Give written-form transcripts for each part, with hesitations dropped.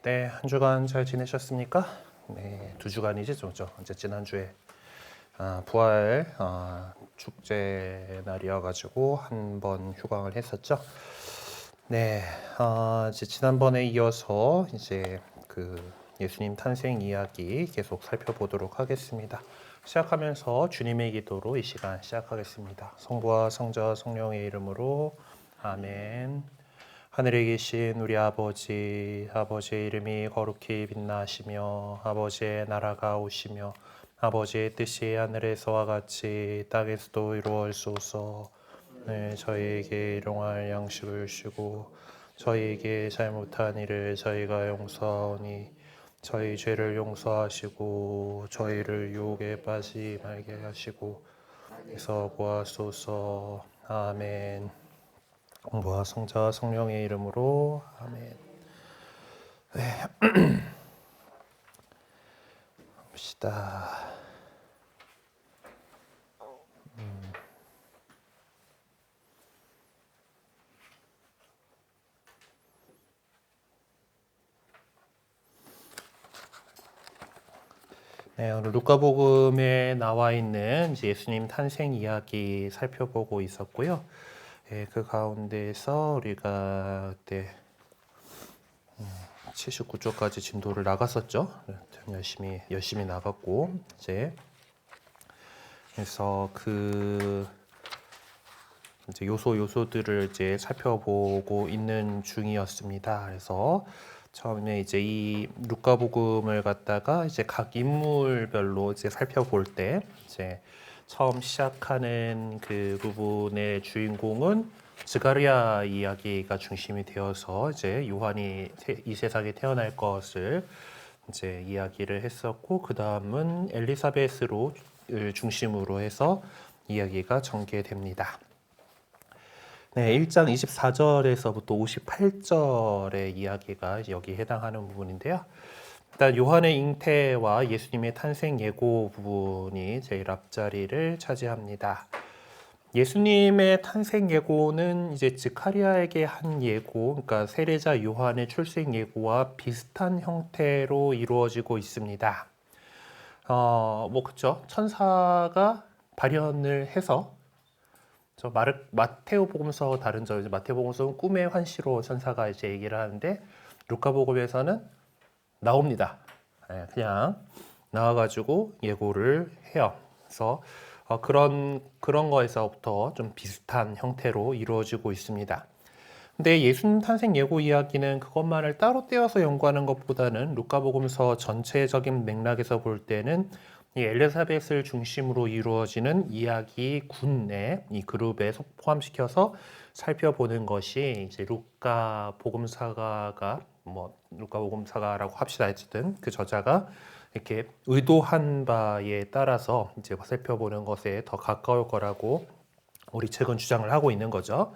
네, 한 주간 잘 지내셨습니까? 네, 두 주간이지 좀 이제 지난주에 부활 축제 날이어가지고 한 번 휴강을 했었죠. 네, 이제 지난번에 이어서 이제 그 예수님 탄생 이야기 계속 살펴보도록 하겠습니다. 시작하면서 주님의 기도로 이 시간 시작하겠습니다. 성부와 성자와 성령의 이름으로 아멘. 하늘에 계신 우리 아버지, 아버지의 이름이 거룩히 빛나시며 아버지의 나라가 오시며 아버지의 뜻이 하늘에서와 같이 땅에서도 이루어지소서. 네, 저희에게 일용할 양식을 주시고 저희에게 잘못한 일을 저희가 용서하오니 저희 죄를 용서하시고 저희를 유혹에 빠지지 말게 하시고 에서 구하소서. 아멘. 성부와 성자와 성령의 이름으로 아멘. 네. 봅시다. 네, 오늘 루카복음에 나와 있는 이제 예수님 탄생 이야기 살펴보고 있었고요. 네, 그 가운데에서 우리가 그때 79쪽까지 진도를 나갔었죠. 열심히 나갔고 이제 그래서 그 이제 요소들을 이제 살펴보고 있는 중이었습니다. 그래서 처음에 이제 이 루카복음을 갖다가 이제 각 인물별로 이제 살펴볼 때 이제 처음 시작하는 그 부분의 주인공은 스가랴 이야기가 중심이 되어서 이제 요한이 이 세상에 태어날 것을 이제 이야기를 했었고, 그 다음은 엘리사벳으로 중심으로 해서 이야기가 전개됩니다. 네, 1장 24절에서부터 58절의 이야기가 여기 해당하는 부분인데요. 일단 요한의 잉태와 예수님의 탄생 예고 부분이 제일 앞자리를 차지합니다. 예수님의 탄생 예고는 이제 스가랴에게 한 예고, 그러니까 세례자 요한의 출생 예고와 비슷한 형태로 이루어지고 있습니다. 그쵸? 천사가 발현을 해서 마테오복음서 다른 이제 마테오복음서는 꿈의 환시로 천사가 이제 얘기를 하는데 루카복음에서는 나옵니다. 그냥 나와가지고 예고를 해요. 그래서 그런 거에서부터 좀 비슷한 형태로 이루어지고 있습니다. 근데 예수님 탄생 예고 이야기는 그것만을 따로 떼어서 연구하는 것보다는 루카복음서 전체적인 맥락에서 볼 때는 이 엘리사벳을 중심으로 이루어지는 이야기군의 이 그룹에 포함시켜서 살펴보는 것이 이제 루카복음사가가 루카복음사가라고 합시다. 어쨌든 그 저자가 이렇게 의도한 바에 따라서 이제 살펴보는 것에 더 가까울 거라고 우리 책은 주장을 하고 있는 거죠.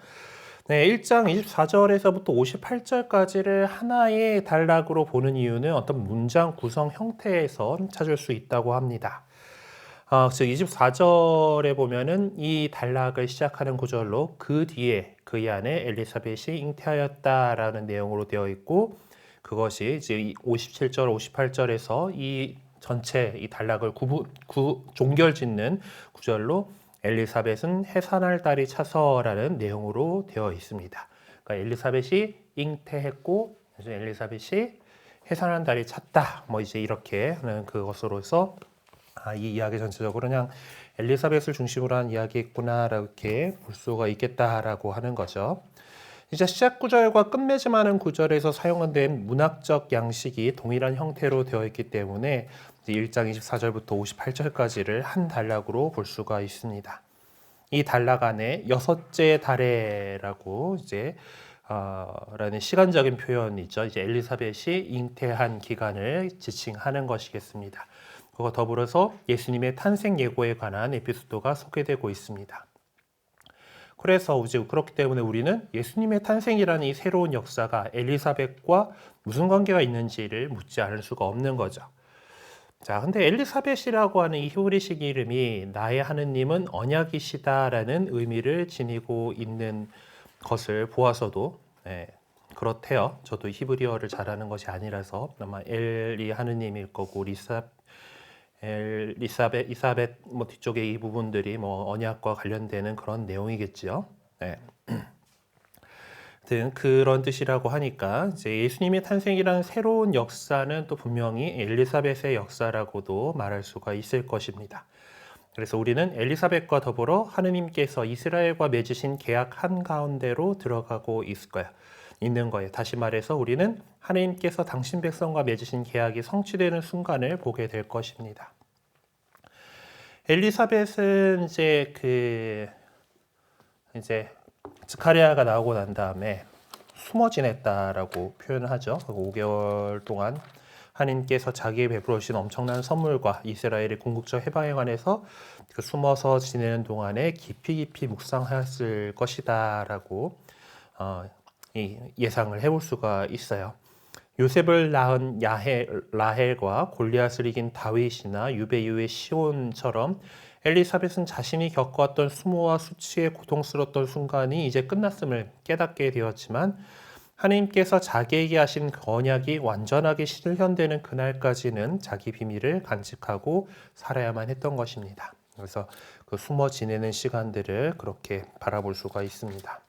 네, 1장 24절에서부터 58절까지를 하나의 단락으로 보는 이유는 어떤 문장 구성 형태에서 찾을 수 있다고 합니다. 즉 24절에 보면은 이 단락을 시작하는 구절로 그 뒤에 그의 아내 엘리사벳이 잉태하였다라는 내용으로 되어 있고, 그것이 이제 57절, 58절에서 이 전체 이 단락을 종결짓는 구절로 엘리사벳은 해산할 달이 차서라는 내용으로 되어 있습니다. 그러니까 엘리사벳이 잉태했고 엘리사벳이 해산한 달이 찼다. 이제 이렇게 하는 그것으로서 이 이야기 전체적으로 그냥 엘리사벳을 중심으로 한 이야기겠구나 이렇게 볼 수가 있겠다라고 하는 거죠. 이제 시작 구절과 끝맺음하는 구절에서 사용된 문학적 양식이 동일한 형태로 되어 있기 때문에 1장 24절부터 58절까지를 한 단락으로 볼 수가 있습니다. 이 단락 안에 여섯째 달에라고 이제 라는 시간적인 표현이 있죠. 이제 엘리사벳이 잉태한 기간을 지칭하는 것이겠습니다. 그거 더불어서 예수님의 탄생 예고에 관한 에피소드가 소개되고 있습니다. 그래서 이제 그렇기 때문에 우리는 예수님의 탄생이라는 이 새로운 역사가 엘리사벳과 무슨 관계가 있는지를 묻지 않을 수가 없는 거죠. 자, 근데 엘리사벳이라고 하는 이 히브리식 이름이 나의 하느님은 언약이시다라는 의미를 지니고 있는 것을 보아서도 그렇대요. 저도 히브리어를 잘하는 것이 아니라서 아마 엘이 하느님일 거고 이사벳 뭐 뒤쪽에 이 부분들이 뭐 언약과 관련되는 그런 내용이겠지요. 네. 등 그런 뜻이라고 하니까 이제 예수님의 탄생이라는 새로운 역사는 또 분명히 엘리사벳의 역사라고도 말할 수가 있을 것입니다. 그래서 우리는 엘리사벳과 더불어 하느님께서 이스라엘과 맺으신 계약 한가운데로 들어가고 있는 거예요. 다시 말해서 우리는 하느님께서 당신 백성과 맺으신 계약이 성취되는 순간을 보게 될 것입니다. 엘리사벳은 이제 스가랴가 나오고 난 다음에 숨어 지냈다라고 표현하죠. 5개월 동안 하나님께서 자기의 베풀어 주신 엄청난 선물과 이스라엘의 궁극적 해방에 관해서 그 숨어서 지내는 동안에 깊이 묵상했을 것이다라고 예상을 해볼 수가 있어요. 요셉을 낳은 라헬과 골리앗을 이긴 다윗이나 유베유의 시온처럼 엘리사벳은 자신이 겪어왔던 수모와 수치의 고통스러웠던 순간이 이제 끝났음을 깨닫게 되었지만 하나님께서 자기에게 하신 그 언약이 완전하게 실현되는 그날까지는 자기 비밀을 간직하고 살아야만 했던 것입니다. 그래서 그 숨어 지내는 시간들을 그렇게 바라볼 수가 있습니다.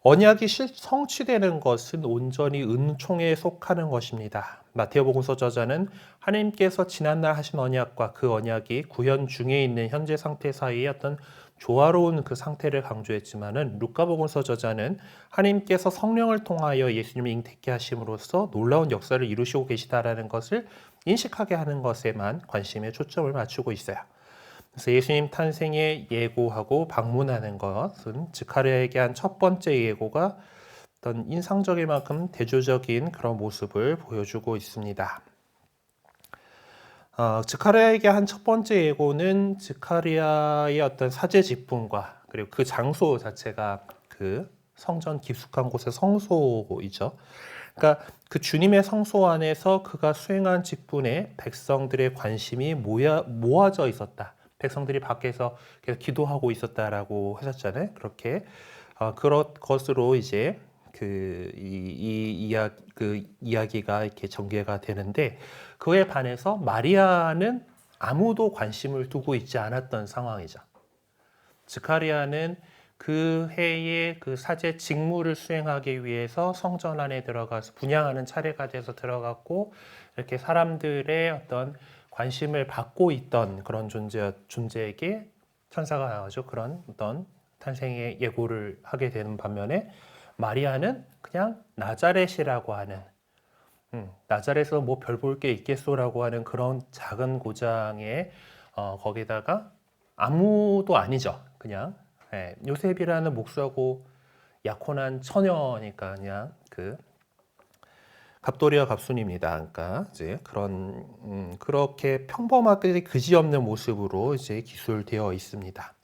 언약이 성취되는 것은 온전히 은총에 속하는 것입니다. 마태복음서 저자는 하나님께서 지난날 하신 언약과 그 언약이 구현 중에 있는 현재 상태 사이의 어떤 조화로운 그 상태를 강조했지만은 루카복음서 저자는 하나님께서 성령을 통하여 예수님을 잉태케 하심으로써 놀라운 역사를 이루시고 계시다라는 것을 인식하게 하는 것에만 관심에 초점을 맞추고 있어요. 그래서 예수님 탄생에 예고하고 방문하는 것은 스가랴에게 한 첫 번째 예고가 어떤 인상적일 만큼 대조적인 그런 모습을 보여주고 있습니다. 스가랴에게 한 첫 번째 예고는 스가랴의 어떤 사제 직분과 그리고 그 장소 자체가 그 성전 깊숙한 곳의 성소이죠. 그러니까 그 주님의 성소 안에서 그가 수행한 직분에 백성들의 관심이 모아져 있었다. 백성들이 밖에서 계속 기도하고 있었다라고 하셨잖아요. 그렇게 그런 것으로 이제 그 이야기가 이렇게 전개가 되는데 그에 반해서 마리아는 아무도 관심을 두고 있지 않았던 상황이죠. 스가랴는 그 해에 그 사제 직무를 수행하기 위해서 성전 안에 들어가서 분향하는 차례가 돼서 들어갔고 이렇게 사람들의 어떤 관심을 받고 있던 그런 존재에게 천사가 나와서 그런 어떤 탄생의 예고를 하게 되는 반면에 마리아는 그냥 나자렛이라고 하는 나자렛에서 뭐 별 볼 게 있겠소라고 하는 그런 작은 고장에 거기다가 아무도 아니죠. 그냥 요셉이라는 목수하고 약혼한 처녀니까 그냥 그 갑돌이와 갑순입니다. 그러니까 이제 그렇게 평범하게 그지없는 모습으로 이제 기술되어 있습니다.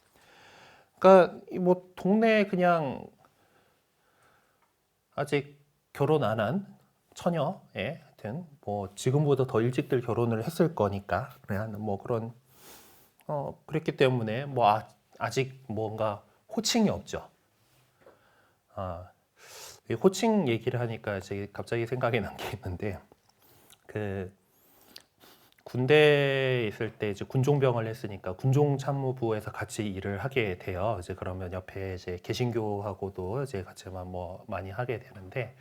그러니까 뭐 동네에 그냥 아직 결혼 안 한 처녀에 하여튼 뭐 지금보다 더 일찍들 결혼을 했을 거니까 그냥 뭐 그런 그랬기 때문에 뭐 아직 뭔가 호칭이 없죠. 이 호칭 얘기를 하니까 제가 갑자기 생각이 난 게 있는데 그 군대에 있을 때 이제 군종병을 했으니까 군종참모부에서 같이 일을 하게 돼요. 이제 그러면 옆에 이제 개신교하고도 이제 같이만 뭐 많이 하게 되는데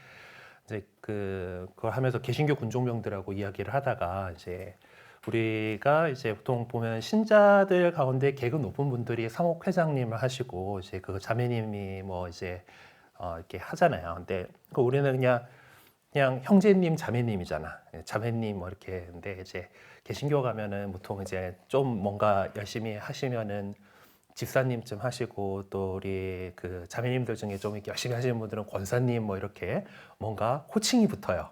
이제 그걸 하면서 개신교 군종병들하고 이야기를 하다가 이제 우리가 이제 보통 보면 신자들 가운데 계급 높은 분들이 사목회장님을 하시고 이제 그 자매님이 뭐 이제 이렇게 하잖아요. 근데 우리는 그냥 형제님, 자매님이잖아. 자매님 뭐 이렇게. 근데 이제 개신교 가면은 보통 이제 좀 뭔가 열심히 하시면은 집사님쯤 하시고 또 우리 그 자매님들 중에 좀 이렇게 열심히 하시는 분들은 권사님 뭐 이렇게 뭔가 호칭이 붙어요.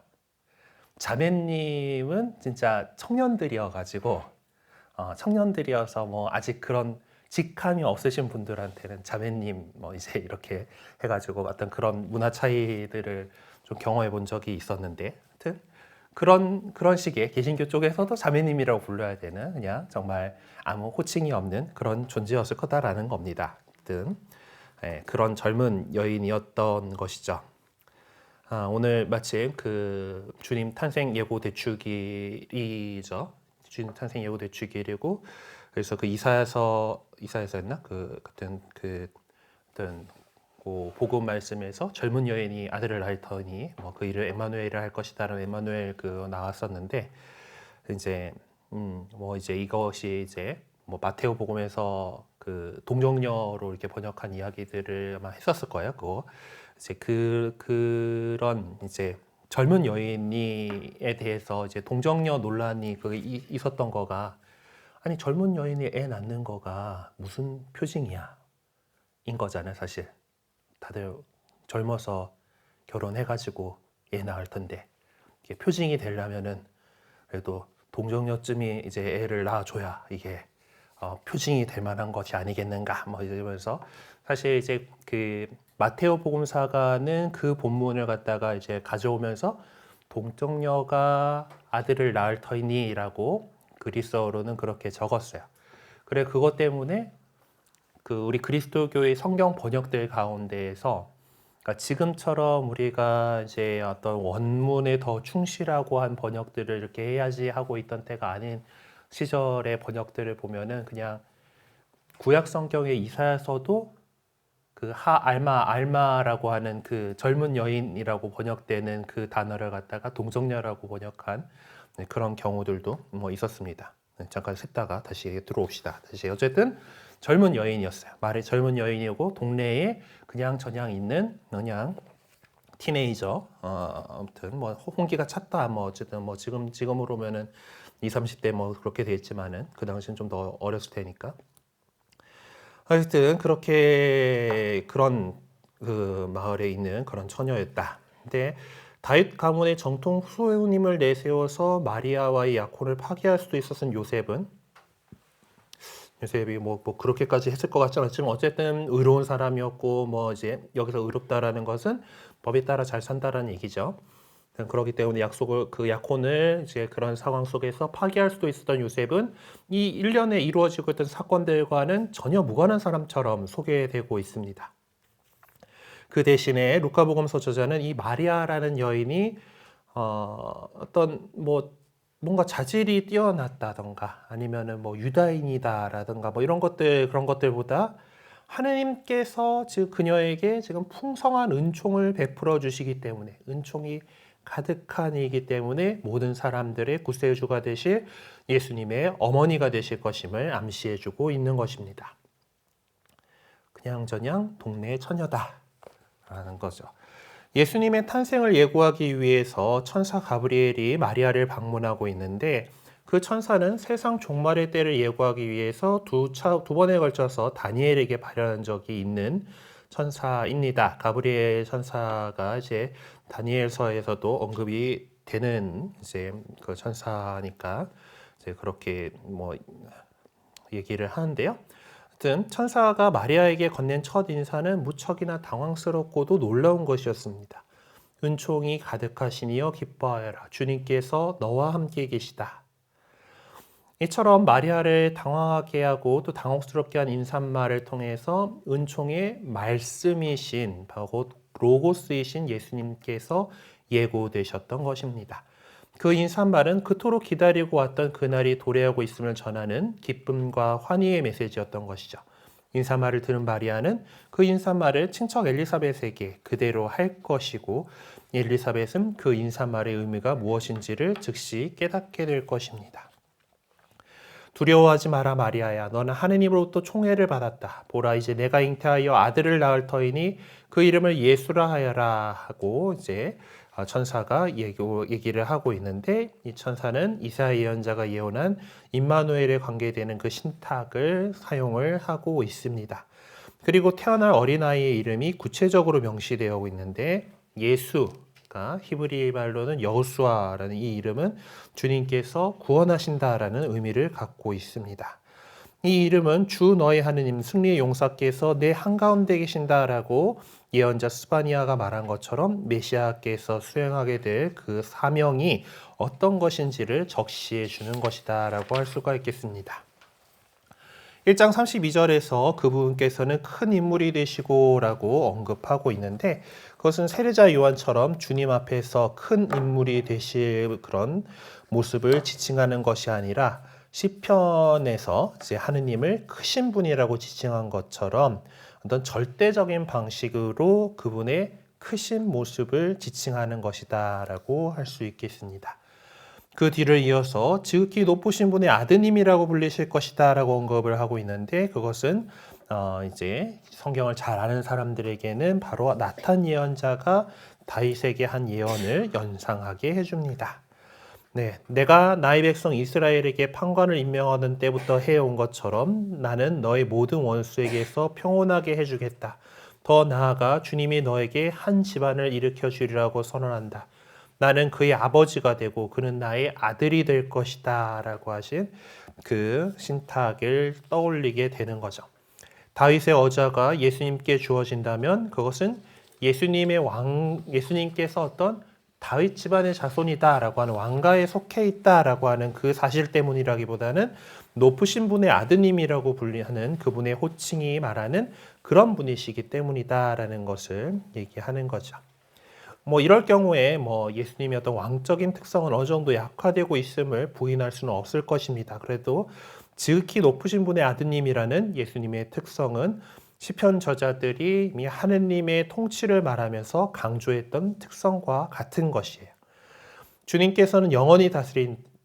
자매님은 진짜 청년들이어가지고 청년들이어서 뭐 아직 그런 직함이 없으신 분들한테는 자매님 뭐 이제 이렇게 해가지고 어떤 그런 문화 차이들을 좀 경험해 본 적이 있었는데 하여튼 그런 식의 개신교 쪽에서도 자매님이라고 불러야 되는 그냥 정말 아무 호칭이 없는 그런 존재였을 거다라는 겁니다. 하여튼 그런 젊은 여인이었던 것이죠. 오늘 마침 그 주님 탄생 예고 대축일이죠. 주님 탄생 예고 대축일이고, 그래서 그 이사야서였나? 어떤 복음 말씀에서 젊은 여인이 아들을 낳을 터니 그 이를 에마누엘을 할 것이다라는 에마누엘 나왔었는데, 이제 이제 이것이 이제 마테오 복음에서 그 동정녀로 이렇게 번역한 이야기들을 아마 했었을 거예요. 그거 이제 그런 이제 젊은 여인이에 대해서 이제 동정녀 논란이 있었던 거가, 아니 젊은 여인이 애 낳는 거가 무슨 표징이야 인 거잖아요. 사실 다들 젊어서 결혼해가지고 애 낳을 텐데, 이게 표징이 되려면은 그래도 동정녀쯤이 이제 애를 낳아줘야 이게 표징이 될 만한 것이 아니겠는가, 이러면서 사실 이제 그 마테오 복음사가는 그 본문을 갖다가 이제 가져오면서 동정녀가 아들을 낳을 터이니라고 그리스어로는 그렇게 적었어요. 그래, 그것 때문에 그 우리 그리스도교의 성경 번역들 가운데에서, 그러니까 지금처럼 우리가 이제 어떤 원문에 더 충실하고 한 번역들을 이렇게 해야지 하고 있던 때가 아닌 시절의 번역들을 보면은, 그냥 구약 성경의 이사야서도 그 알마라고 하는 그 젊은 여인이라고 번역되는 그 단어를 갖다가 동정녀라고 번역한 그런 경우들도 있었습니다. 잠깐 쉬다가 다시 들어옵시다. 다시 어쨌든 젊은 여인이었어요. 말이 젊은 여인이고 동네에 그냥 저냥 있는 그냥 티네이저, 아무튼 홍기가 찼다, 어쨌든 지금으로면은 20, 30대 그렇게 돼 있지만은 그 당시는 좀 더 어렸을 테니까. 하여튼 그렇게 그런 그 마을에 있는 그런 처녀였다. 근데 다윗 가문의 정통 후손임을 내세워서 마리아와의 약혼을 파기할 수도 있었던 요셉이 그렇게까지 했을 것 같지 않지만, 어쨌든 의로운 사람이었고, 이제 여기서 의롭다라는 것은 법에 따라 잘 산다라는 얘기죠. 그렇기 때문에 그 약혼을 이제 그런 상황 속에서 파기할 수도 있었던 요셉은 이 일련에 이루어지고 있던 사건들과는 전혀 무관한 사람처럼 소개되고 있습니다. 그 대신에 루카복음서 저자는 이 마리아라는 여인이 어떤 뭔가 자질이 뛰어났다던가, 아니면은 유다인이다라던가 이런 그런 것들보다 하느님께서 지금 그녀에게 지금 풍성한 은총을 베풀어 주시기 때문에, 은총이 가득한 이기 때문에 모든 사람들의 구세주가 되실 예수님의 어머니가 되실 것임을 암시해 주고 있는 것입니다. 그냥저냥 동네의 처녀다라는 거죠. 예수님의 탄생을 예고하기 위해서 천사 가브리엘이 마리아를 방문하고 있는데, 그 천사는 세상 종말의 때를 예고하기 위해서 두 번에 걸쳐서 다니엘에게 발현한 적이 있는 천사입니다. 가브리엘 천사가 이제 다니엘서에서도 언급이 되는 이제 그 천사니까 이제 그렇게 얘기를 하는데요. 하여튼 천사가 마리아에게 건넨 첫 인사는 무척이나 당황스럽고도 놀라운 것이었습니다. 은총이 가득하시니여 기뻐하여라. 주님께서 너와 함께 계시다. 이처럼 마리아를 당황하게 하고 또 당혹스럽게 한 인사말을 통해서 은총의 말씀이신, 곧 로고스이신 예수님께서 예고되셨던 것입니다. 그 인사말은 그토록 기다리고 왔던 그날이 도래하고 있음을 전하는 기쁨과 환희의 메시지였던 것이죠. 인사말을 들은 마리아는 그 인사말을 친척 엘리사벳에게 그대로 할 것이고, 엘리사벳은 그 인사말의 의미가 무엇인지를 즉시 깨닫게 될 것입니다. 두려워하지 마라 마리아야, 너는 하느님으로부터 총애를 받았다. 보라, 이제 내가 잉태하여 아들을 낳을 터이니 그 이름을 예수라 하여라 하고 이제 천사가 얘기를 하고 있는데, 이 천사는 이사야 예언자가 예언한 임마누엘에 관계되는 그 신탁을 사용을 하고 있습니다. 그리고 태어날 어린아이의 이름이 구체적으로 명시되어 있는데, 예수가 히브리 말로는 여호수아라는 이 이름은 주님께서 구원하신다라는 의미를 갖고 있습니다. 이 이름은 주 너의 하느님 승리의 용사께서 내 한가운데 계신다라고 예언자 스바니아가 말한 것처럼 메시아께서 수행하게 될 그 사명이 어떤 것인지를 적시해 주는 것이다 라고 할 수가 있겠습니다. 1장 32절에서 그분께서는 큰 인물이 되시고라고 언급하고 있는데 그것은 세례자 요한처럼 주님 앞에서 큰 인물이 되실 그런 모습을 지칭하는 것이 아니라 시편에서 이제 하느님을 크신 분이라고 지칭한 것처럼 어떤 절대적인 방식으로 그분의 크신 모습을 지칭하는 것이다라고 할 수 있겠습니다. 그 뒤를 이어서 지극히 높으신 분의 아드님이라고 불리실 것이다라고 언급을 하고 있는데 그것은 이제 성경을 잘 아는 사람들에게는 바로 나탄 예언자가 다윗에게 한 예언을 연상하게 해줍니다. 네, 내가 나의 백성 이스라엘에게 판관을 임명하는 때부터 해온 것처럼 나는 너의 모든 원수에게서 평온하게 해주겠다. 더 나아가 주님이 너에게 한 집안을 일으켜 주리라고 선언한다. 나는 그의 아버지가 되고 그는 나의 아들이 될 것이다 라고 하신 그 신탁을 떠올리게 되는 거죠. 다윗의 어자가 예수님께 주어진다면 그것은 예수님께서 어떤 다윗 집안의 자손이다라고 하는 왕가에 속해 있다라고 하는 그 사실 때문이라기보다는 높으신 분의 아드님이라고 불리하는 그분의 호칭이 말하는 그런 분이시기 때문이다라는 것을 얘기하는 거죠. 이럴 경우에 예수님의 어떤 왕적인 특성은 어느 정도 약화되고 있음을 부인할 수는 없을 것입니다. 그래도 지극히 높으신 분의 아드님이라는 예수님의 특성은 시편 저자들이 이미 하느님의 통치를 말하면서 강조했던 특성과 같은 것이에요. 주님께서는 영원히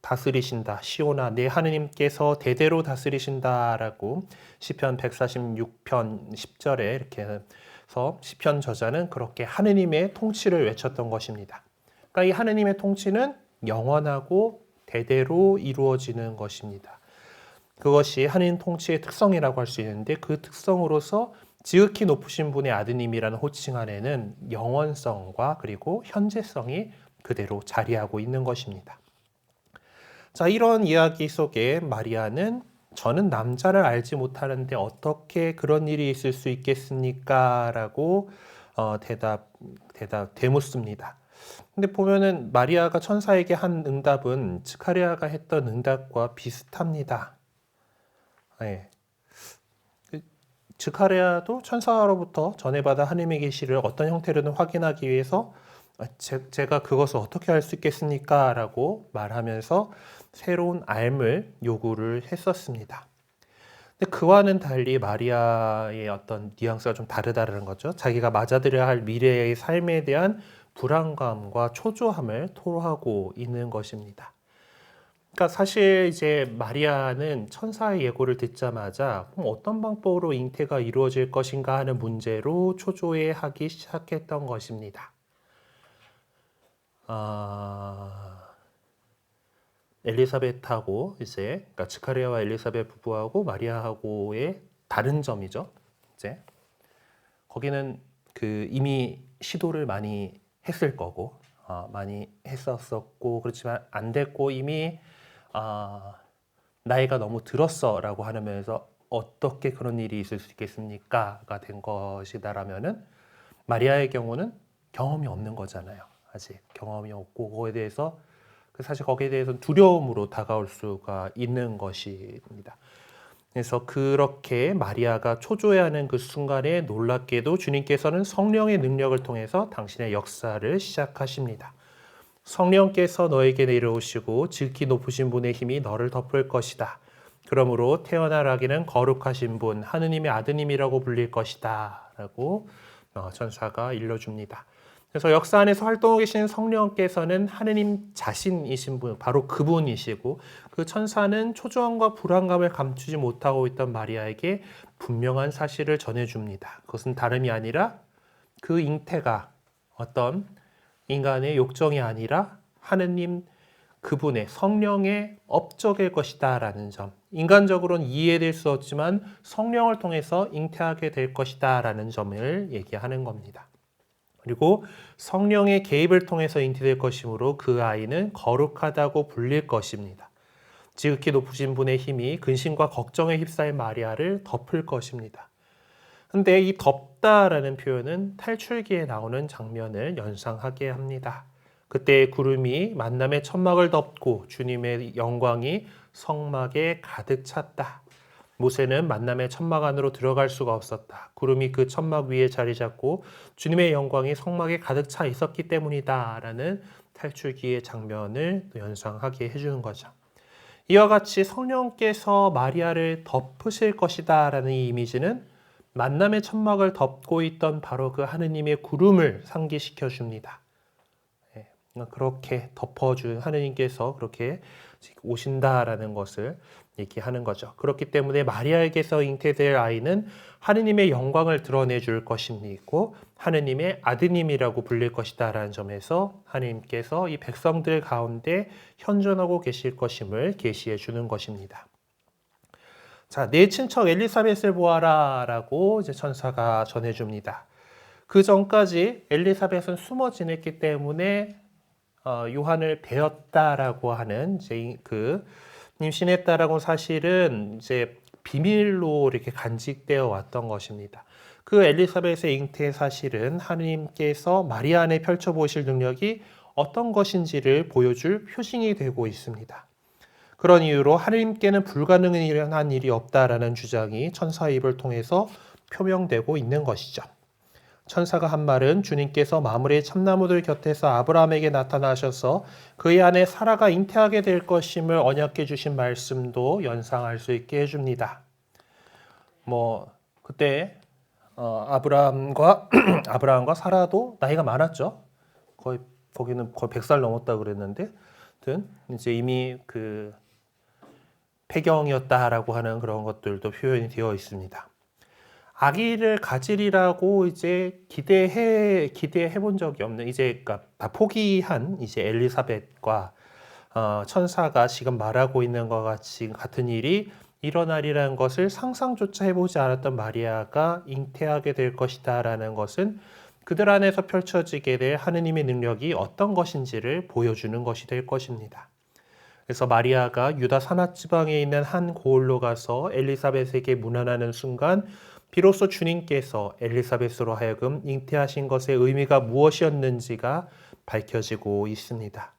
다스리신다. 시온아, 내 하느님께서 대대로 다스리신다라고 시편 146편 10절에 이렇게 해서 시편 저자는 그렇게 하느님의 통치를 외쳤던 것입니다. 그러니까 이 하느님의 통치는 영원하고 대대로 이루어지는 것입니다. 그것이 하느님 통치의 특성이라고 할 수 있는데 그 특성으로서 지극히 높으신 분의 아드님이라는 호칭 안에는 영원성과 그리고 현재성이 그대로 자리하고 있는 것입니다. 자, 이런 이야기 속에 마리아는 저는 남자를 알지 못하는데 어떻게 그런 일이 있을 수 있겠습니까? 라고 되묻습니다. 근데 보면은 마리아가 천사에게 한 응답은 스가랴가 했던 응답과 비슷합니다. 네. 스가랴도 천사로부터 전해받아 하느님의 계시를 어떤 형태로든 확인하기 위해서 제가 그것을 어떻게 할 수 있겠습니까? 라고 말하면서 새로운 알을 요구를 했었습니다. 근데 그와는 달리 마리아의 어떤 뉘앙스가 좀 다르다는 거죠. 자기가 맞아들여야 할 미래의 삶에 대한 불안감과 초조함을 토로하고 있는 것입니다. 그러니까 사실 이제 마리아는 천사의 예고를 듣자마자 그럼 어떤 방법으로 잉태가 이루어질 것인가 하는 문제로 초조해하기 시작했던 것입니다. 엘리사벳하고 그러니까 스가랴와 엘리사벳 부부하고 마리아하고의 다른 점이죠. 이제 거기는 이미 시도를 많이 했을 거고 많이 했었었고 그렇지만 안 됐고 이미 나이가 너무 들었어라고 하면서 어떻게 그런 일이 있을 수 있겠습니까?가 된 것이다라면은 마리아의 경우는 경험이 없는 거잖아요. 아직 경험이 없고 그거에 대해서 사실 거기에 대해서 두려움으로 다가올 수가 있는 것입니다. 그래서 그렇게 마리아가 초조해하는 그 순간에 놀랍게도 주님께서는 성령의 능력을 통해서 당신의 역사를 시작하십니다. 성령께서 너에게 내려오시고 지극히 높으신 분의 힘이 너를 덮을 것이다. 그러므로 태어나라기는 거룩하신 분, 하느님의 아드님이라고 불릴 것이다. 라고 천사가 일러줍니다. 그래서 역사 안에서 활동하고 계신 성령께서는 하느님 자신이신 분, 바로 그분이시고 그 천사는 초조함과 불안감을 감추지 못하고 있던 마리아에게 분명한 사실을 전해줍니다. 그것은 다름이 아니라 그 잉태가 어떤 인간의 욕정이 아니라 하느님 그분의 성령의 업적일 것이다 라는 점, 인간적으로는 이해될 수 없지만 성령을 통해서 잉태하게 될 것이다 라는 점을 얘기하는 겁니다. 그리고 성령의 개입을 통해서 잉태될 것이므로 그 아이는 거룩하다고 불릴 것입니다. 지극히 높으신 분의 힘이 근심과 걱정에 휩싸인 마리아를 덮을 것입니다. 근데 이 덮다라는 표현은 탈출기에 나오는 장면을 연상하게 합니다. 그때 구름이 만남의 천막을 덮고 주님의 영광이 성막에 가득 찼다. 모세는 만남의 천막 안으로 들어갈 수가 없었다. 구름이 그 천막 위에 자리 잡고 주님의 영광이 성막에 가득 차 있었기 때문이다 라는 탈출기의 장면을 연상하게 해주는 거죠. 이와 같이 성령께서 마리아를 덮으실 것이다 라는 이 이미지는 만남의 천막을 덮고 있던 바로 그 하느님의 구름을 상기시켜 줍니다. 그렇게 덮어준 하느님께서 그렇게 오신다라는 것을 얘기하는 거죠. 그렇기 때문에 마리아에게서 잉태될 아이는 하느님의 영광을 드러내 줄 것이고 하느님의 아드님이라고 불릴 것이다 라는 점에서 하느님께서 이 백성들 가운데 현존하고 계실 것임을 계시해 주는 것입니다. 자, 내 친척 엘리사벳을 보아라 라고 이제 천사가 전해줍니다. 그 전까지 엘리사벳은 숨어 지냈기 때문에 요한을 베었다라고 하는 이제 그 임신했다라고 사실은 이제 비밀로 이렇게 간직되어 왔던 것입니다. 그 엘리사벳의 잉태 사실은 하느님께서 마리아 안에 펼쳐 보실 능력이 어떤 것인지를 보여줄 표징이 되고 있습니다. 그런 이유로 하느님께는 불가능한 일이 없다라는 주장이 천사의 입을 통해서 표명되고 있는 것이죠. 천사가 한 말은 주님께서 마므레 참나무들 곁에서 아브라함에게 나타나셔서 그의 아내 사라가 잉태하게 될 것임을 언약해 주신 말씀도 연상할 수 있게 해줍니다. 그때 아브라함과 사라도 나이가 많았죠. 거기는 거의 100살 넘었다 그랬는데, 하여튼 이제 이미 그 폐경이었다라고 하는 그런 것들도 표현이 되어 있습니다. 아기를 가지리라고 이제 기대해 본 적이 없는 그러니까 다 포기한 이제 엘리사벳과 천사가 지금 말하고 있는 것 같은 일이 일어나리라는 것을 상상조차 해보지 않았던 마리아가 잉태하게 될 것이다라는 것은 그들 안에서 펼쳐지게 될 하느님의 능력이 어떤 것인지를 보여주는 것이 될 것입니다. 그래서 마리아가 유다 산악 지방에 있는 한 고을로 가서 엘리사벳에게 문안하는 순간 비로소 주님께서 엘리사벳으로 하여금 잉태하신 것의 의미가 무엇이었는지가 밝혀지고 있습니다.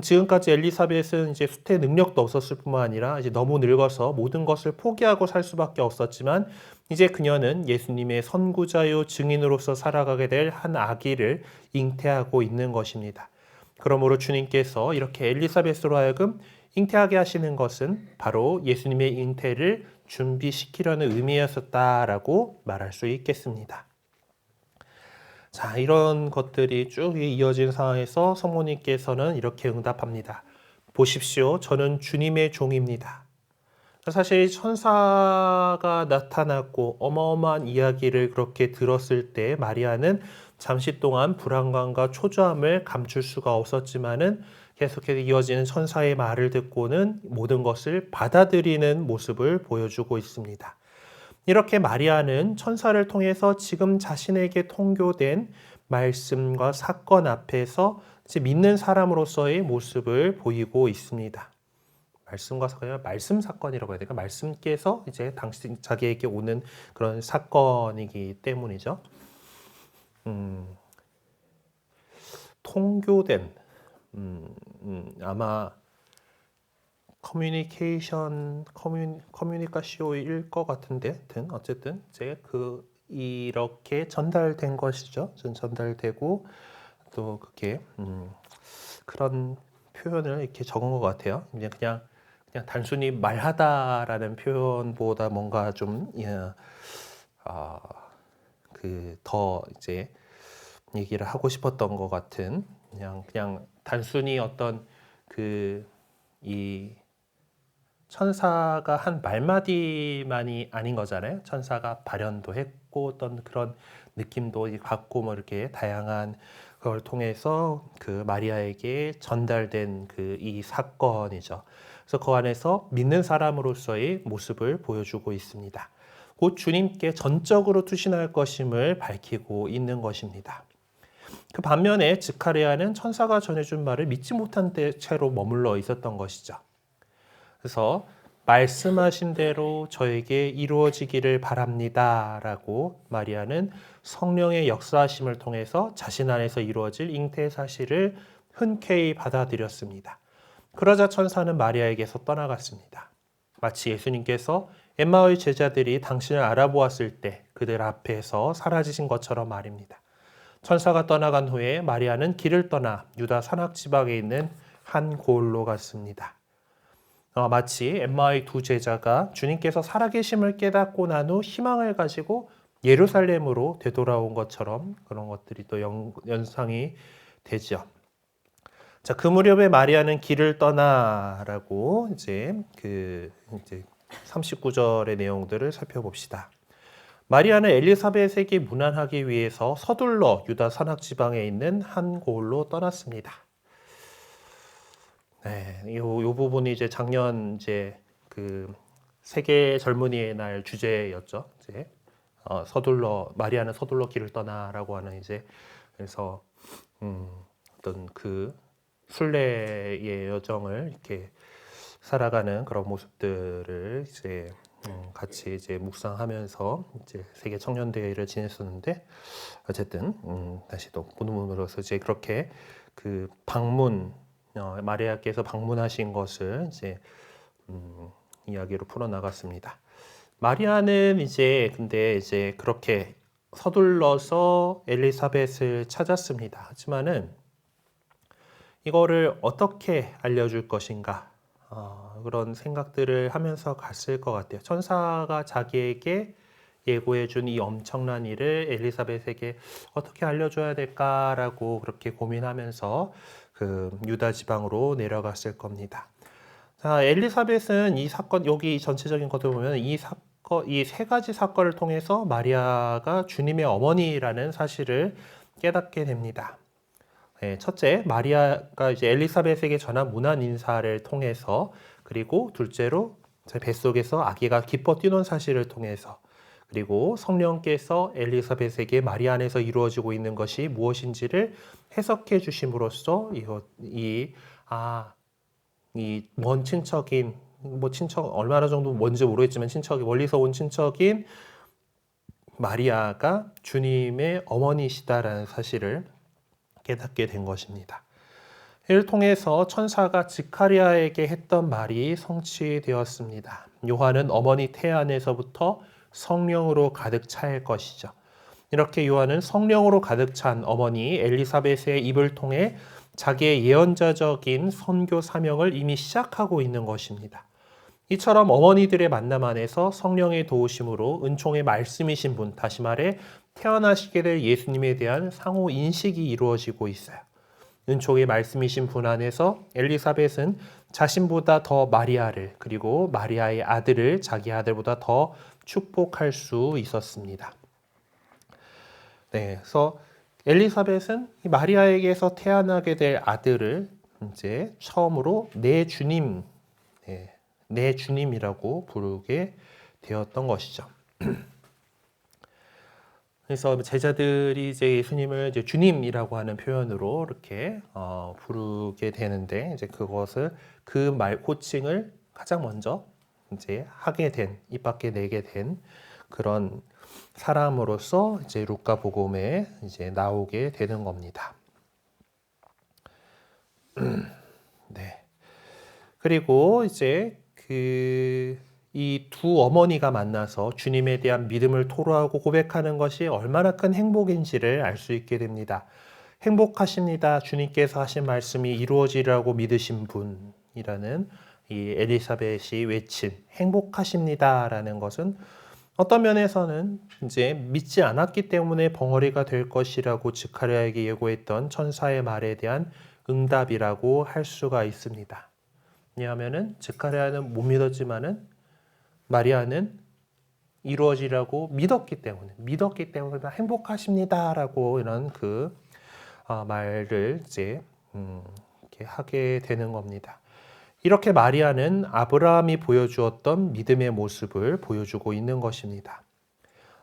지금까지 엘리사벳은 이제 수태 능력도 없었을 뿐만 아니라 이제 너무 늙어서 모든 것을 포기하고 살 수밖에 없었지만 이제 그녀는 예수님의 선구자요 증인으로서 살아가게 될 한 아기를 잉태하고 있는 것입니다. 그러므로 주님께서 이렇게 엘리사벳으로 하여금 잉태하게 하시는 것은 바로 예수님의 잉태를 준비시키려는 의미였었다라고 말할 수 있겠습니다. 자, 이런 것들이 쭉 이어진 상황에서 성모님께서는 이렇게 응답합니다. 보십시오. 저는 주님의 종입니다. 사실 천사가 나타났고 어마어마한 이야기를 그렇게 들었을 때 마리아는 잠시 동안 불안감과 초조함을 감출 수가 없었지만은 계속해서 이어지는 천사의 말을 듣고는 모든 것을 받아들이는 모습을 보여주고 있습니다. 이렇게 마리아는 천사를 통해서 지금 자신에게 통교된 말씀과 사건 앞에서 이제 믿는 사람으로서의 모습을 보이고 있습니다. 말씀과 사건이 말씀 사건이라고 해야 될까? 말씀께서 이제 당시 자기에게 오는 그런 사건이기 때문이죠. 통교된 아마 커뮤니카시오일 것 같은데, 어쨌든 이제 이렇게 전달된 것이죠. 전달되고 또 그게 그런 표현을 이렇게 적은 것 같아요. 그냥 단순히 말하다라는 표현보다 뭔가 좀 더 이제 얘기를 하고 싶었던 것 같은 그냥 단순히 어떤 이 천사가 한 말마디만이 아닌 거잖아요. 천사가 발현도 했고 어떤 그런 느낌도 받고 이렇게 다양한 그걸 통해서 그 마리아에게 전달된 이 사건이죠. 그래서 그 안에서 믿는 사람으로서의 모습을 보여주고 있습니다. 곧 주님께 전적으로 투신할 것임을 밝히고 있는 것입니다. 그 반면에 스가랴는 천사가 전해준 말을 믿지 못한 채로 머물러 있었던 것이죠. 그래서 말씀하신 대로 저에게 이루어지기를 바랍니다 라고 마리아는 성령의 역사하심을 통해서 자신 안에서 이루어질 잉태 사실을 흔쾌히 받아들였습니다. 그러자 천사는 마리아에게서 떠나갔습니다. 마치 예수님께서 엠마오의 제자들이 당신을 알아보았을 때 그들 앞에서 사라지신 것처럼 말입니다. 천사가 떠나간 후에 마리아는 길을 떠나 유다 산악 지방에 있는 한 고을로 갔습니다. 마치 엠마오의 두 제자가 주님께서 살아계심을 깨닫고 난 후 희망을 가지고 예루살렘으로 되돌아온 것처럼 그런 것들이 또 연상이 되죠. 자, 그 무렵에 마리아는 길을 떠나라고 이제 39절의 내용들을 살펴봅시다. 마리아는 엘리사벳에게 문안하기 위해서 서둘러 유다 산악 지방에 있는 한 고을로 떠났습니다. 네, 요 부분이 이제 작년 그 세계 젊은이의 날 주제였죠. 마리아는 서둘러 길을 떠나라고 하는 그래서 어떤 그 순례의 여정을 이렇게 살아가는 그런 모습들을 같이 묵상하면서 세계 청년 대회를 지냈었는데, 어쨌든 다시 또 본문으로서 그렇게 그 마리아께서 방문하신 것을 이야기로 풀어 나갔습니다. 마리아는 근데 그렇게 서둘러서 엘리사벳을 찾았습니다. 하지만은 이거를 어떻게 알려줄 것인가, 그런 생각들을 하면서 갔을 것 같아요. 천사가 자기에게 예고해준 이 엄청난 일을 엘리사벳에게 어떻게 알려줘야 될까라고 그렇게 고민하면서 그 유다 지방으로 내려갔을 겁니다. 자, 엘리사벳은 이 사건, 여기 전체적인 것을 보면 이 세 가지 사건을 통해서 마리아가 주님의 어머니라는 사실을 깨닫게 됩니다. 첫째, 마리아가 엘리사벳에게 전한 문안 인사를 통해서, 그리고 둘째로 뱃속에서 아기가 기뻐 뛰는 사실을 통해서, 그리고 성령께서 엘리사벳에게 마리아 안에서 이루어지고 있는 것이 무엇인지를 해석해 주심으로써 이 먼 친척인, 얼마나 정도 뭔지 모르겠지만 멀리서 온 친척인 마리아가 주님의 어머니시다라는 사실을 깨닫게 된 것입니다. 이를 통해서 천사가 지카리아에게 했던 말이 성취되었습니다. 요한은 어머니 태 안에서부터 성령으로 가득 찰 것이죠. 이렇게 요한은 성령으로 가득 찬 어머니 엘리사벳의 입을 통해 자기의 예언자적인 선교 사명을 이미 시작하고 있는 것입니다. 이처럼 어머니들의 만남 안에서 성령의 도우심으로 은총의 말씀이신 분, 다시 말해 태어나시게 될 예수님에 대한 상호 인식이 이루어지고 있어요. 은총의 말씀이신 분 안에서 엘리사벳은 자신보다 더 마리아를, 그리고 마리아의 아들을 자기 아들보다 더 축복할 수 있었습니다. 네, 그래서 엘리사벳은 마리아에게서 태어나게 될 아들을 처음으로 내 주님, 내 주님이라고 부르게 되었던 것이죠. 그래서 제자들이 예수님을 주님이라고 하는 표현으로 이렇게 부르게 되는데, 그것을 호칭을 가장 먼저 하게 된, 입 밖에 내게 된 그런 사람으로서 루카 복음에 나오게 되는 겁니다. 네. 그리고 이 두 어머니가 만나서 주님에 대한 믿음을 토로하고 고백하는 것이 얼마나 큰 행복인지를 알 수 있게 됩니다. 행복하십니다. 주님께서 하신 말씀이 이루어지리라고 믿으신 분이라는 이 엘리사벳이 외친 행복하십니다라는 것은 어떤 면에서는 믿지 않았기 때문에 벙어리가 될 것이라고 지카리아에게 예고했던 천사의 말에 대한 응답이라고 할 수가 있습니다. 왜냐하면은 지카리아는 못 믿었지만은 마리아는 이루어지라고 믿었기 때문에 행복하십니다라고 이런 말을 이렇게 하게 되는 겁니다. 이렇게 마리아는 아브라함이 보여주었던 믿음의 모습을 보여주고 있는 것입니다.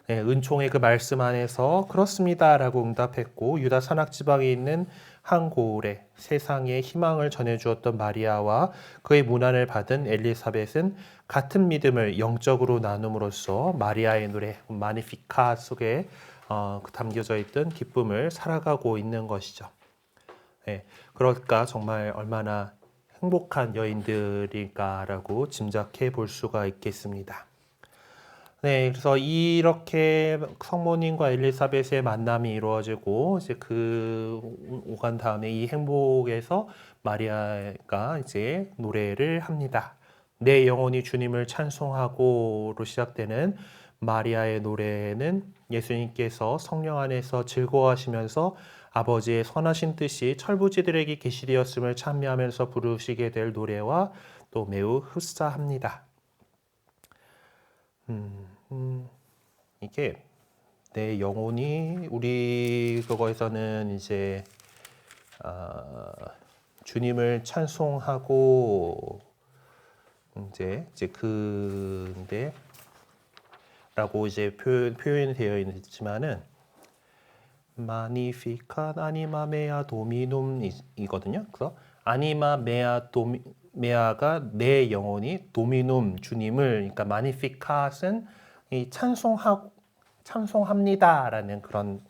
네, 은총의 그 말씀 안에서 그렇습니다라고 응답했고, 유다 산악 지방에 있는 한 고을에 세상에 희망을 전해주었던 마리아와 그의 문안을 받은 엘리사벳은 같은 믿음을 영적으로 나눔으로써 마리아의 노래 마니피카 속에 담겨져 있던 기쁨을 살아가고 있는 것이죠. 네, 그러니까 정말 얼마나 행복한 여인들일까라고 짐작해 볼 수가 있겠습니다. 네, 그래서 이렇게 성모님과 엘리사벳의 만남이 이루어지고 이제 그 오간 다음에 이 행복에서 마리아가 이제 노래를 합니다. 내 영혼이 주님을 찬송하고로 시작되는 마리아의 노래는 예수님께서 성령 안에서 즐거워하시면서 아버지의 선하신 뜻이 철부지들에게 계시되었음을 찬미하면서 부르시게 될 노래와 또 매우 흡사합니다. 이게 내 영혼이 우리 그거에서는 이제 주님을 찬송하고 이제 근데 라고 이제 표현이 되어 있지만은 마니피칸 아니마 메아 도미눔이거든요. 그래서 아니마 메아가 내 영혼이 도미눔 주님을 그러니까 마니피칸은 이 찬송합니다라는 그런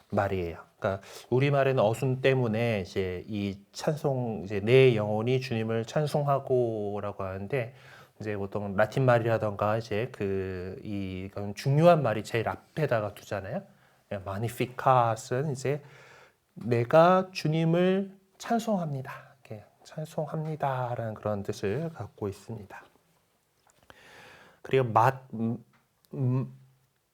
말이에요. 그러니까 우리말에는 어순 때문에 이제 이 찬송 이제 내 영혼이 주님을 찬송하고라고 하는데 이제 보통 라틴 말이라던가 이제 이건 중요한 말이 제일 앞에다가 두잖아요. 마니피카스는 이제 내가 주님을 찬송합니다. 이렇게 찬송합니다라는 그런 뜻을 갖고 있습니다. 그리고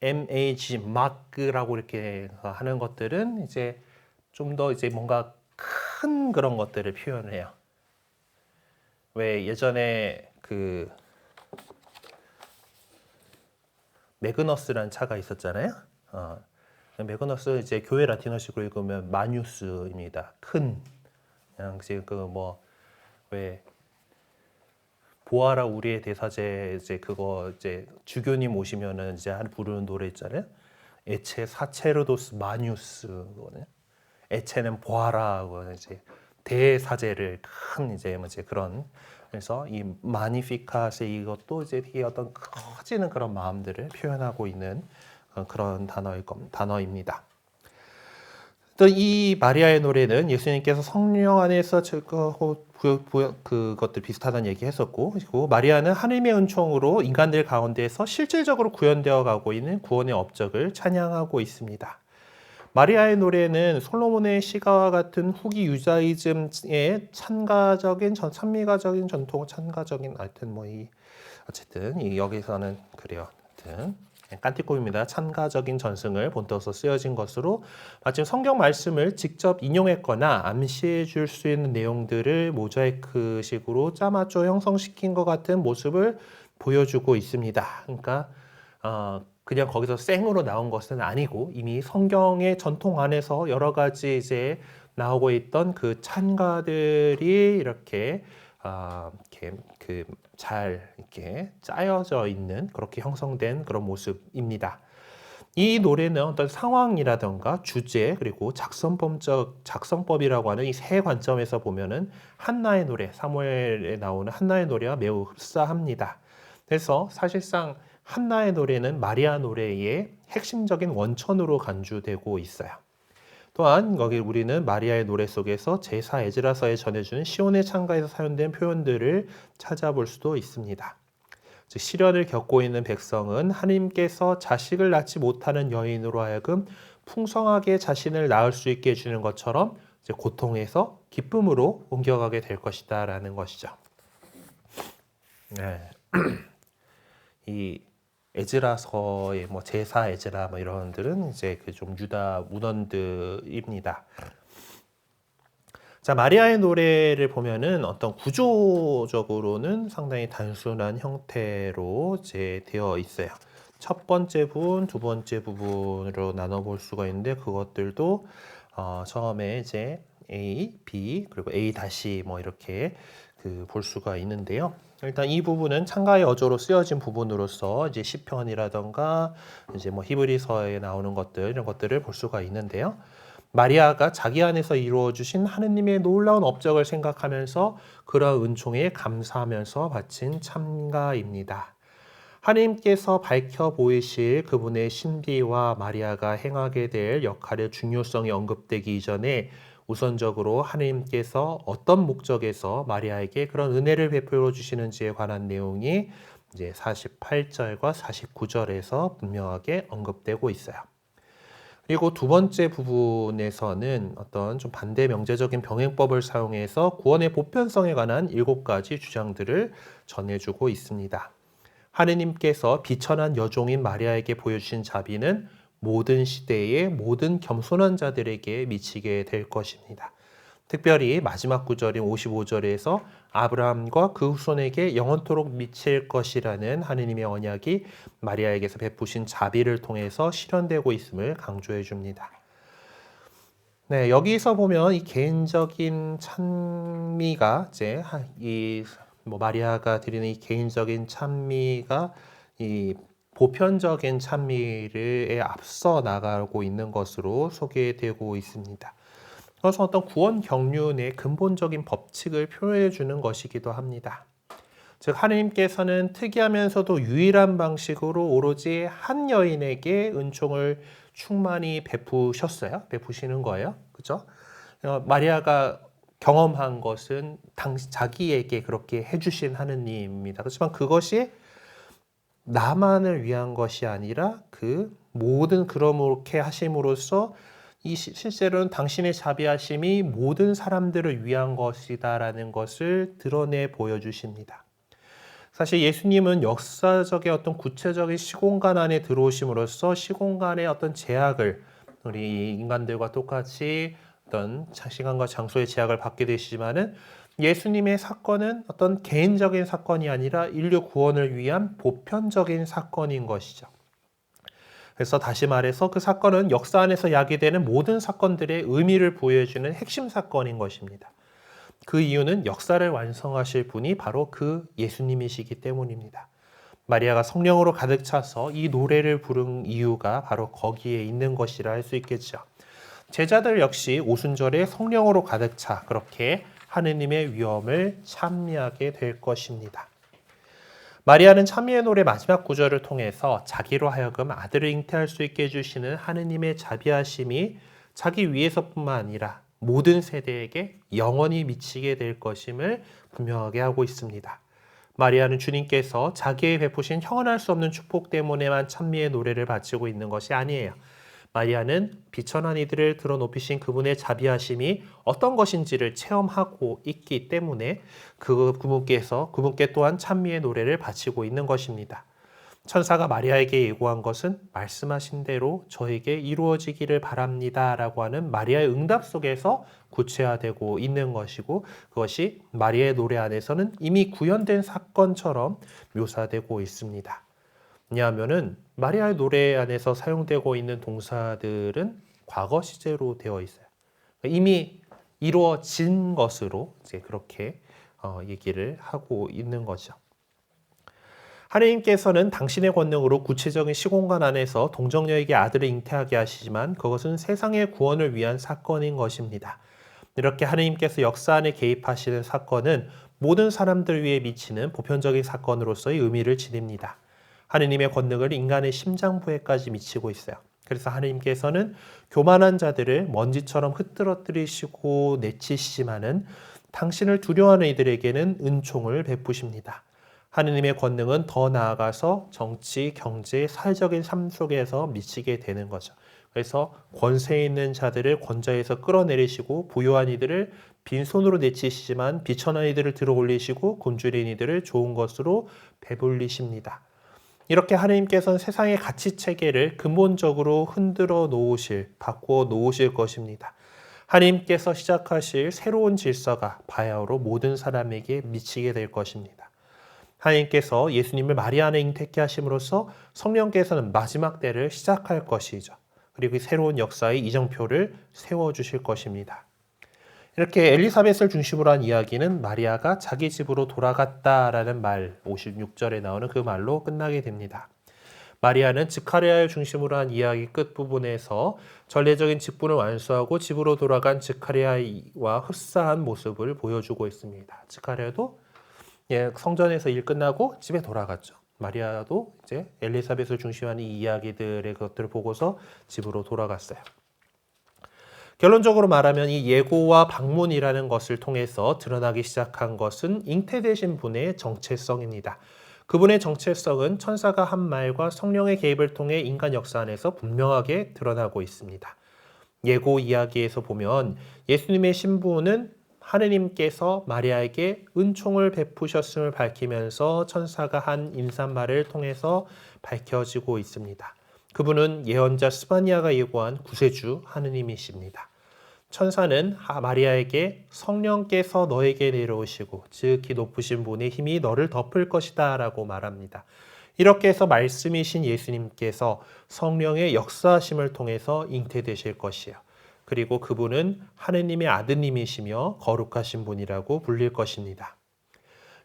MAG, 마크라고 이렇게 하는 것들은 이제 좀 더 이제 뭔가 큰 그런 것들을 표현해요. 왜 예전에 매그너스라는 차가 있었잖아요. 매그너스 이제 교회 라틴어식으로 읽으면 마뉴스입니다. 큰. 그냥 왜 보아라 우리의 대사제 이제 그거 이제 주교님 오시면은 이제 부르는 노래 있잖아요. 에체 사체르도스 마뉴스거든요. 에체는 보아라 이제 대사제를 큰 이제 그런 그래서 이 마니피카스의 이것도 이제 되게 어떤 커지는 그런 마음들을 표현하고 있는 그런 단어입니다. 또 이 마리아의 노래는 예수님께서 성령 안에서 그것들 비슷하다는 얘기 했었고, 그리고 마리아는 하나님의 은총으로 인간들 가운데서 실질적으로 구현되어 가고 있는 구원의 업적을 찬양하고 있습니다. 마리아의 노래는 솔로몬의 시가와 같은 후기 유다이즘의 찬미가적인 전통, 어쨌든 여기서는 그래요. 하여튼 깐티코입니다. 찬가적인 전승을 본떠서 쓰여진 것으로 마침 성경 말씀을 직접 인용했거나 암시해 줄 수 있는 내용들을 모자이크식으로 짜맞춰 형성시킨 것 같은 모습을 보여주고 있습니다. 그러니까 그냥 거기서 생으로 나온 것은 아니고 이미 성경의 전통 안에서 여러 가지 이제 나오고 있던 그 찬가들이 이렇게 잘 이렇게 짜여져 있는 그렇게 형성된 그런 모습입니다. 이 노래는 어떤 상황이라던가 주제 그리고 작성법이라고 하는 이 세 관점에서 보면은 한나의 노래, 사무엘에 나오는 한나의 노래와 매우 흡사합니다. 그래서 사실상 한나의 노래는 마리아 노래의 핵심적인 원천으로 간주되고 있어요. 또한 거기 우리는 마리아의 노래 속에서 제사 에즈라서에 전해주는 시온의 창가에서 사용된 표현들을 찾아볼 수도 있습니다. 즉 시련을 겪고 있는 백성은 하나님께서 자식을 낳지 못하는 여인으로 하여금 풍성하게 자신을 낳을 수 있게 해주는 것처럼 이제 고통에서 기쁨으로 옮겨가게 될 것이다라는 것이죠. 네. 이 에즈라서의 제사 에즈라 이런 들은 이제 좀 유다 문헌들입니다. 자, 마리아의 노래를 보면은 어떤 구조적으로는 상당히 단순한 형태로 이제 되어 있어요. 첫 번째 부분, 두 번째 부분으로 나눠볼 수가 있는데 그것들도 처음에 이제 A, B 그리고 A 다시 이렇게 볼 수가 있는데요. 일단 이 부분은 창가의 어조로 쓰여진 부분으로서 이제 시편이라던가 이제 히브리서에 나오는 것들 이런 것들을 볼 수가 있는데요. 마리아가 자기 안에서 이루어 주신 하느님의 놀라운 업적을 생각하면서 그러한 은총에 감사하면서 바친 찬가입니다. 하나님께서 밝혀 보이실 그분의 신비와 마리아가 행하게 될 역할의 중요성이 언급되기 이전에 우선적으로 하나님께서 어떤 목적에서 마리아에게 그런 은혜를 베풀어 주시는지에 관한 내용이 이제 48절과 49절에서 분명하게 언급되고 있어요. 그리고 두 번째 부분에서는 어떤 좀 반대 명제적인 병행법을 사용해서 구원의 보편성에 관한 7가지 주장들을 전해주고 있습니다. 하느님께서 비천한 여종인 마리아에게 보여주신 자비는 모든 시대의 모든 겸손한 자들에게 미치게 될 것입니다. 특별히 마지막 구절인 55절에서 아브라함과 그 후손에게 영원토록 미칠 것이라는 하느님의 언약이 마리아에게서 베푸신 자비를 통해서 실현되고 있음을 강조해 줍니다. 네, 여기서 보면 이 개인적인 찬미가 이제 마리아가 드리는 이 개인적인 찬미가 이 보편적인 찬미를 앞서 나가고 있는 것으로 소개되고 있습니다. 그래서 어떤 구원 경륜의 근본적인 법칙을 표현해 주는 것이기도 합니다. 즉 하느님께서는 특이하면서도 유일한 방식으로 오로지 한 여인에게 은총을 충만히 베푸시는 거예요. 그렇죠? 마리아가 경험한 것은 자기에게 그렇게 해주신 하느님입니다. 그렇지만 그것이 나만을 위한 것이 아니라 그 모든 그렇게 하심으로써 실제로는 당신의 자비하심이 모든 사람들을 위한 것이다라는 것을 드러내 보여주십니다. 사실 예수님은 역사적인 어떤 구체적인 시공간 안에 들어오심으로써 시공간의 어떤 제약을 우리 인간들과 똑같이 어떤 시간과 장소의 제약을 받게 되시지만은 예수님의 사건은 어떤 개인적인 사건이 아니라 인류 구원을 위한 보편적인 사건인 것이죠. 그래서 다시 말해서 그 사건은 역사 안에서 야기되는 모든 사건들의 의미를 부여해주는 핵심 사건인 것입니다. 그 이유는 역사를 완성하실 분이 바로 그 예수님이시기 때문입니다. 마리아가 성령으로 가득 차서 이 노래를 부른 이유가 바로 거기에 있는 것이라 할 수 있겠죠. 제자들 역시 오순절에 성령으로 가득 차 그렇게 하느님의 위엄을 찬미하게 될 것입니다. 마리아는 찬미의 노래 마지막 구절을 통해서 자기로 하여금 아들을 잉태할 수 있게 해주시는 하느님의 자비하심이 자기 위에서뿐만 아니라 모든 세대에게 영원히 미치게 될 것임을 분명하게 하고 있습니다. 마리아는 주님께서 자기의 베푸신 형언할 수 없는 축복 때문에만 찬미의 노래를 바치고 있는 것이 아니에요. 마리아는 비천한 이들을 들어 높이신 그분의 자비하심이 어떤 것인지를 체험하고 있기 때문에 그분께 또한 찬미의 노래를 바치고 있는 것입니다. 천사가 마리아에게 예고한 것은 말씀하신 대로 저에게 이루어지기를 바랍니다 라고 하는 마리아의 응답 속에서 구체화되고 있는 것이고 그것이 마리아의 노래 안에서는 이미 구현된 사건처럼 묘사되고 있습니다. 왜냐하면은 마리아의 노래 안에서 사용되고 있는 동사들은 과거 시제로 되어 있어요. 이미 이루어진 것으로 이제 그렇게 얘기를 하고 있는 거죠. 하느님께서는 당신의 권능으로 구체적인 시공간 안에서 동정녀에게 아들을 잉태하게 하시지만 그것은 세상의 구원을 위한 사건인 것입니다. 이렇게 하느님께서 역사 안에 개입하시는 사건은 모든 사람들 위해 미치는 보편적인 사건으로서의 의미를 지닙니다. 하느님의 권능을 인간의 심장부에까지 미치고 있어요. 그래서 하느님께서는 교만한 자들을 먼지처럼 흩뜨러뜨리시고 내치시지만은 당신을 두려워하는 이들에게는 은총을 베푸십니다. 하느님의 권능은 더 나아가서 정치, 경제, 사회적인 삶 속에서 미치게 되는 거죠. 그래서 권세 있는 자들을 권좌에서 끌어내리시고 부유한 이들을 빈손으로 내치시지만 비천한 이들을 들어 올리시고 굶주린 이들을 좋은 것으로 배불리십니다. 이렇게 하느님께서는 세상의 가치 체계를 근본적으로 바꾸어 놓으실 것입니다. 하느님께서 시작하실 새로운 질서가 바야흐로 모든 사람에게 미치게 될 것입니다. 하느님께서 예수님을 마리아 안에 잉태케 하심으로써 성령께서는 마지막 때를 시작할 것이죠. 그리고 새로운 역사의 이정표를 세워주실 것입니다. 이렇게 엘리사벳을 중심으로 한 이야기는 마리아가 자기 집으로 돌아갔다라는 말, 56절에 나오는 그 말로 끝나게 됩니다. 마리아는 스가랴를 중심으로 한 이야기 끝부분에서 전례적인 직분을 완수하고 집으로 돌아간 스가랴와 흡사한 모습을 보여주고 있습니다. 스가랴도 성전에서 일 끝나고 집에 돌아갔죠. 마리아도 이제 엘리사벳을 중심하는 이 이야기들의 것들을 보고서 집으로 돌아갔어요. 결론적으로 말하면 이 예고와 방문이라는 것을 통해서 드러나기 시작한 것은 잉태되신 분의 정체성입니다. 그분의 정체성은 천사가 한 말과 성령의 개입을 통해 인간 역사 안에서 분명하게 드러나고 있습니다. 예고 이야기에서 보면 예수님의 신부는 하느님께서 마리아에게 은총을 베푸셨음을 밝히면서 천사가 한 임산말을 통해서 밝혀지고 있습니다. 그분은 예언자 스바니아가 예고한 구세주 하느님이십니다. 천사는 마리아에게 성령께서 너에게 내려오시고 지극히 높으신 분의 힘이 너를 덮을 것이다 라고 말합니다. 이렇게 해서 말씀이신 예수님께서 성령의 역사하심을 통해서 잉태되실 것이에요. 그리고 그분은 하느님의 아드님이시며 거룩하신 분이라고 불릴 것입니다.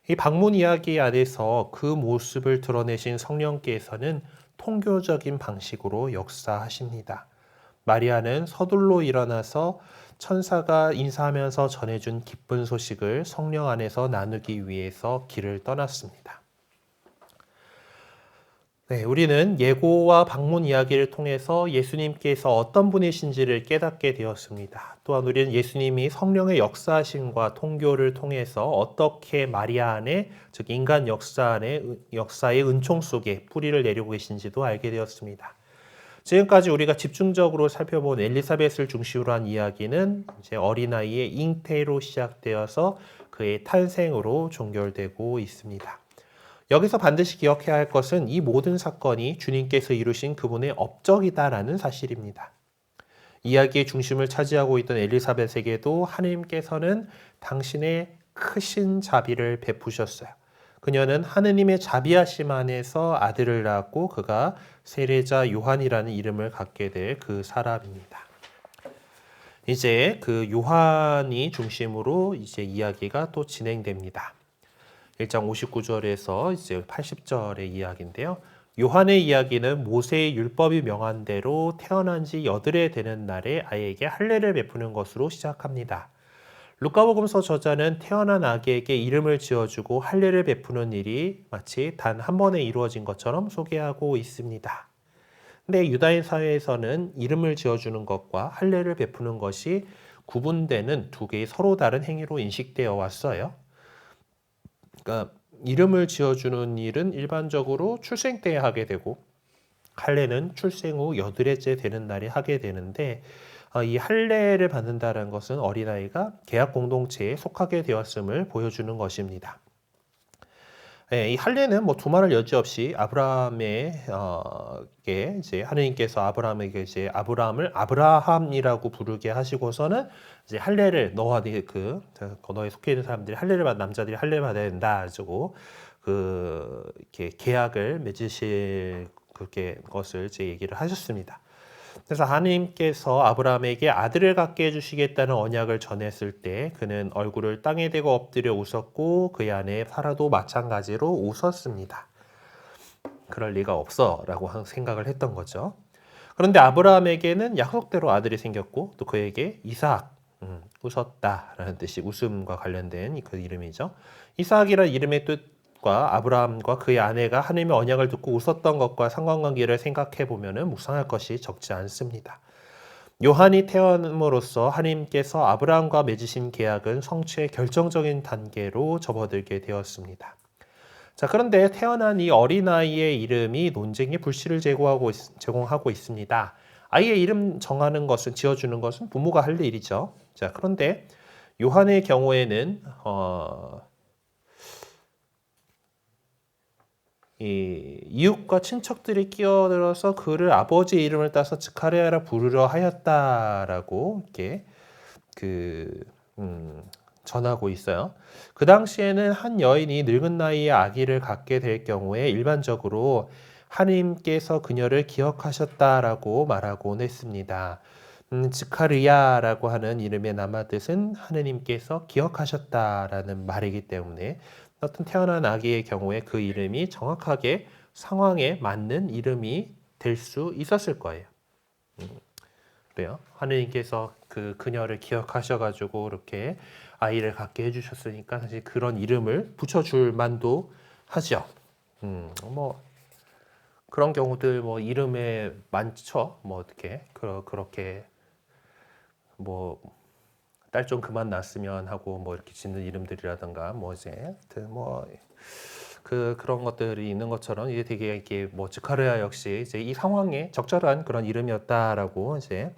이 방문 이야기 안에서 그 모습을 드러내신 성령께서는 통교적인 방식으로 역사하십니다. 마리아는 서둘러 일어나서 천사가 인사하면서 전해준 기쁜 소식을 성령 안에서 나누기 위해서 길을 떠났습니다. 네, 우리는 예고와 방문 이야기를 통해서 예수님께서 어떤 분이신지를 깨닫게 되었습니다. 또한 우리는 예수님이 성령의 역사하심과 통교를 통해서 어떻게 마리아 안에, 즉 인간 역사의 은총 속에 뿌리를 내리고 계신지도 알게 되었습니다. 지금까지 우리가 집중적으로 살펴본 엘리사벳을 중심으로 한 이야기는 이제 어린아이의 잉태로 시작되어서 그의 탄생으로 종결되고 있습니다. 여기서 반드시 기억해야 할 것은 이 모든 사건이 주님께서 이루신 그분의 업적이다라는 사실입니다. 이야기의 중심을 차지하고 있던 엘리사벳에게도 하느님께서는 당신의 크신 자비를 베푸셨어요. 그녀는 하느님의 자비하심 안에서 아들을 낳았고 그가 세례자 요한이라는 이름을 갖게 될 그 사람입니다. 이제 그 요한이 중심으로 이제 이야기가 또 진행됩니다. 1장 59절에서 이제 80절의 이야기인데요. 요한의 이야기는 모세의 율법이 명한 대로 태어난 지 8해 되는 날에 아이에게 할례를 베푸는 것으로 시작합니다. 루카복음서 저자는 태어난 아기에게 이름을 지어주고 할례를 베푸는 일이 마치 단 한 번에 이루어진 것처럼 소개하고 있습니다. 근데 유다인 사회에서는 이름을 지어주는 것과 할례를 베푸는 것이 구분되는 두 개의 서로 다른 행위로 인식되어 왔어요. 그러니까 이름을 지어주는 일은 일반적으로 출생 때 하게 되고 할례는 출생 후 8해째 되는 날에 하게 되는데 이 할례를 받는다는 것은 어린아이가 계약 공동체에 속하게 되었음을 보여주는 것입니다. 이 할례는 뭐 두말할 여지 없이 아브라함에게 이제 하느님께서 아브라함에게 이제 아브라함을 아브라함이라고 부르게 하시고서는 이제 할례를 너와 너에 속해 있는 사람들이 남자들이 할례를 받아야 된다. 그리고 이렇게 계약을 맺으실 그렇게 것을 이제 얘기를 하셨습니다. 그래서 하나님께서 아브라함에게 아들을 갖게 해주시겠다는 언약을 전했을 때 그는 얼굴을 땅에 대고 엎드려 웃었고 그의 아내 사라도 마찬가지로 웃었습니다. 그럴 리가 없어 라고 생각을 했던 거죠. 그런데 아브라함에게는 약속대로 아들이 생겼고 또 그에게 이삭, 웃었다라는 뜻이 웃음과 관련된 그 이름이죠. 이삭이라는 이름의 뜻과 아브라함과 그의 아내가 하나님의 언약을 듣고 웃었던 것과 상관관계를 생각해 보면 묵상할 것이 적지 않습니다. 요한이 태어남으로써 하나님께서 아브라함과 맺으신 계약은 성취의 결정적인 단계로 접어들게 되었습니다. 자, 그런데 태어난 이 어린아이의 이름이 논쟁의 불씨를 제공하고 있습니다. 아이의 이름 지어주는 것은 부모가 할 일이죠. 자, 그런데 요한의 경우에는 이 이웃과 친척들이 끼어들어서 그를 아버지의 이름을 따서 스가랴라 부르려 하였다라고 이렇게 전하고 있어요. 그 당시에는 한 여인이 늙은 나이에 아기를 갖게 될 경우에 일반적으로 하나님께서 그녀를 기억하셨다라고 말하곤 했습니다. 스가랴라고 하는 이름의 남아뜻은 하느님께서 기억하셨다라는 말이기 때문에 어떤 태어난 아기의 경우에 그 이름이 정확하게 상황에 맞는 이름이 될 수 있었을 거예요. 그래요. 하느님께서 그녀를 기억하셔가지고 이렇게 아이를 갖게 해주셨으니까 사실 그런 이름을 붙여줄 만도 하죠. 뭐 그런 경우들 뭐 이름에 많죠. 뭐 어떻게 그렇게 뭐 딸 좀 그만 낳았으면 하고 뭐 이렇게 짓는 이름들이라든가 뭐 이제 하여튼 뭐 그런 것들이 있는 것처럼 이게 되게 이렇게 뭐 즈카르야 역시 이제 이 상황에 적절한 그런 이름이었다라고 이제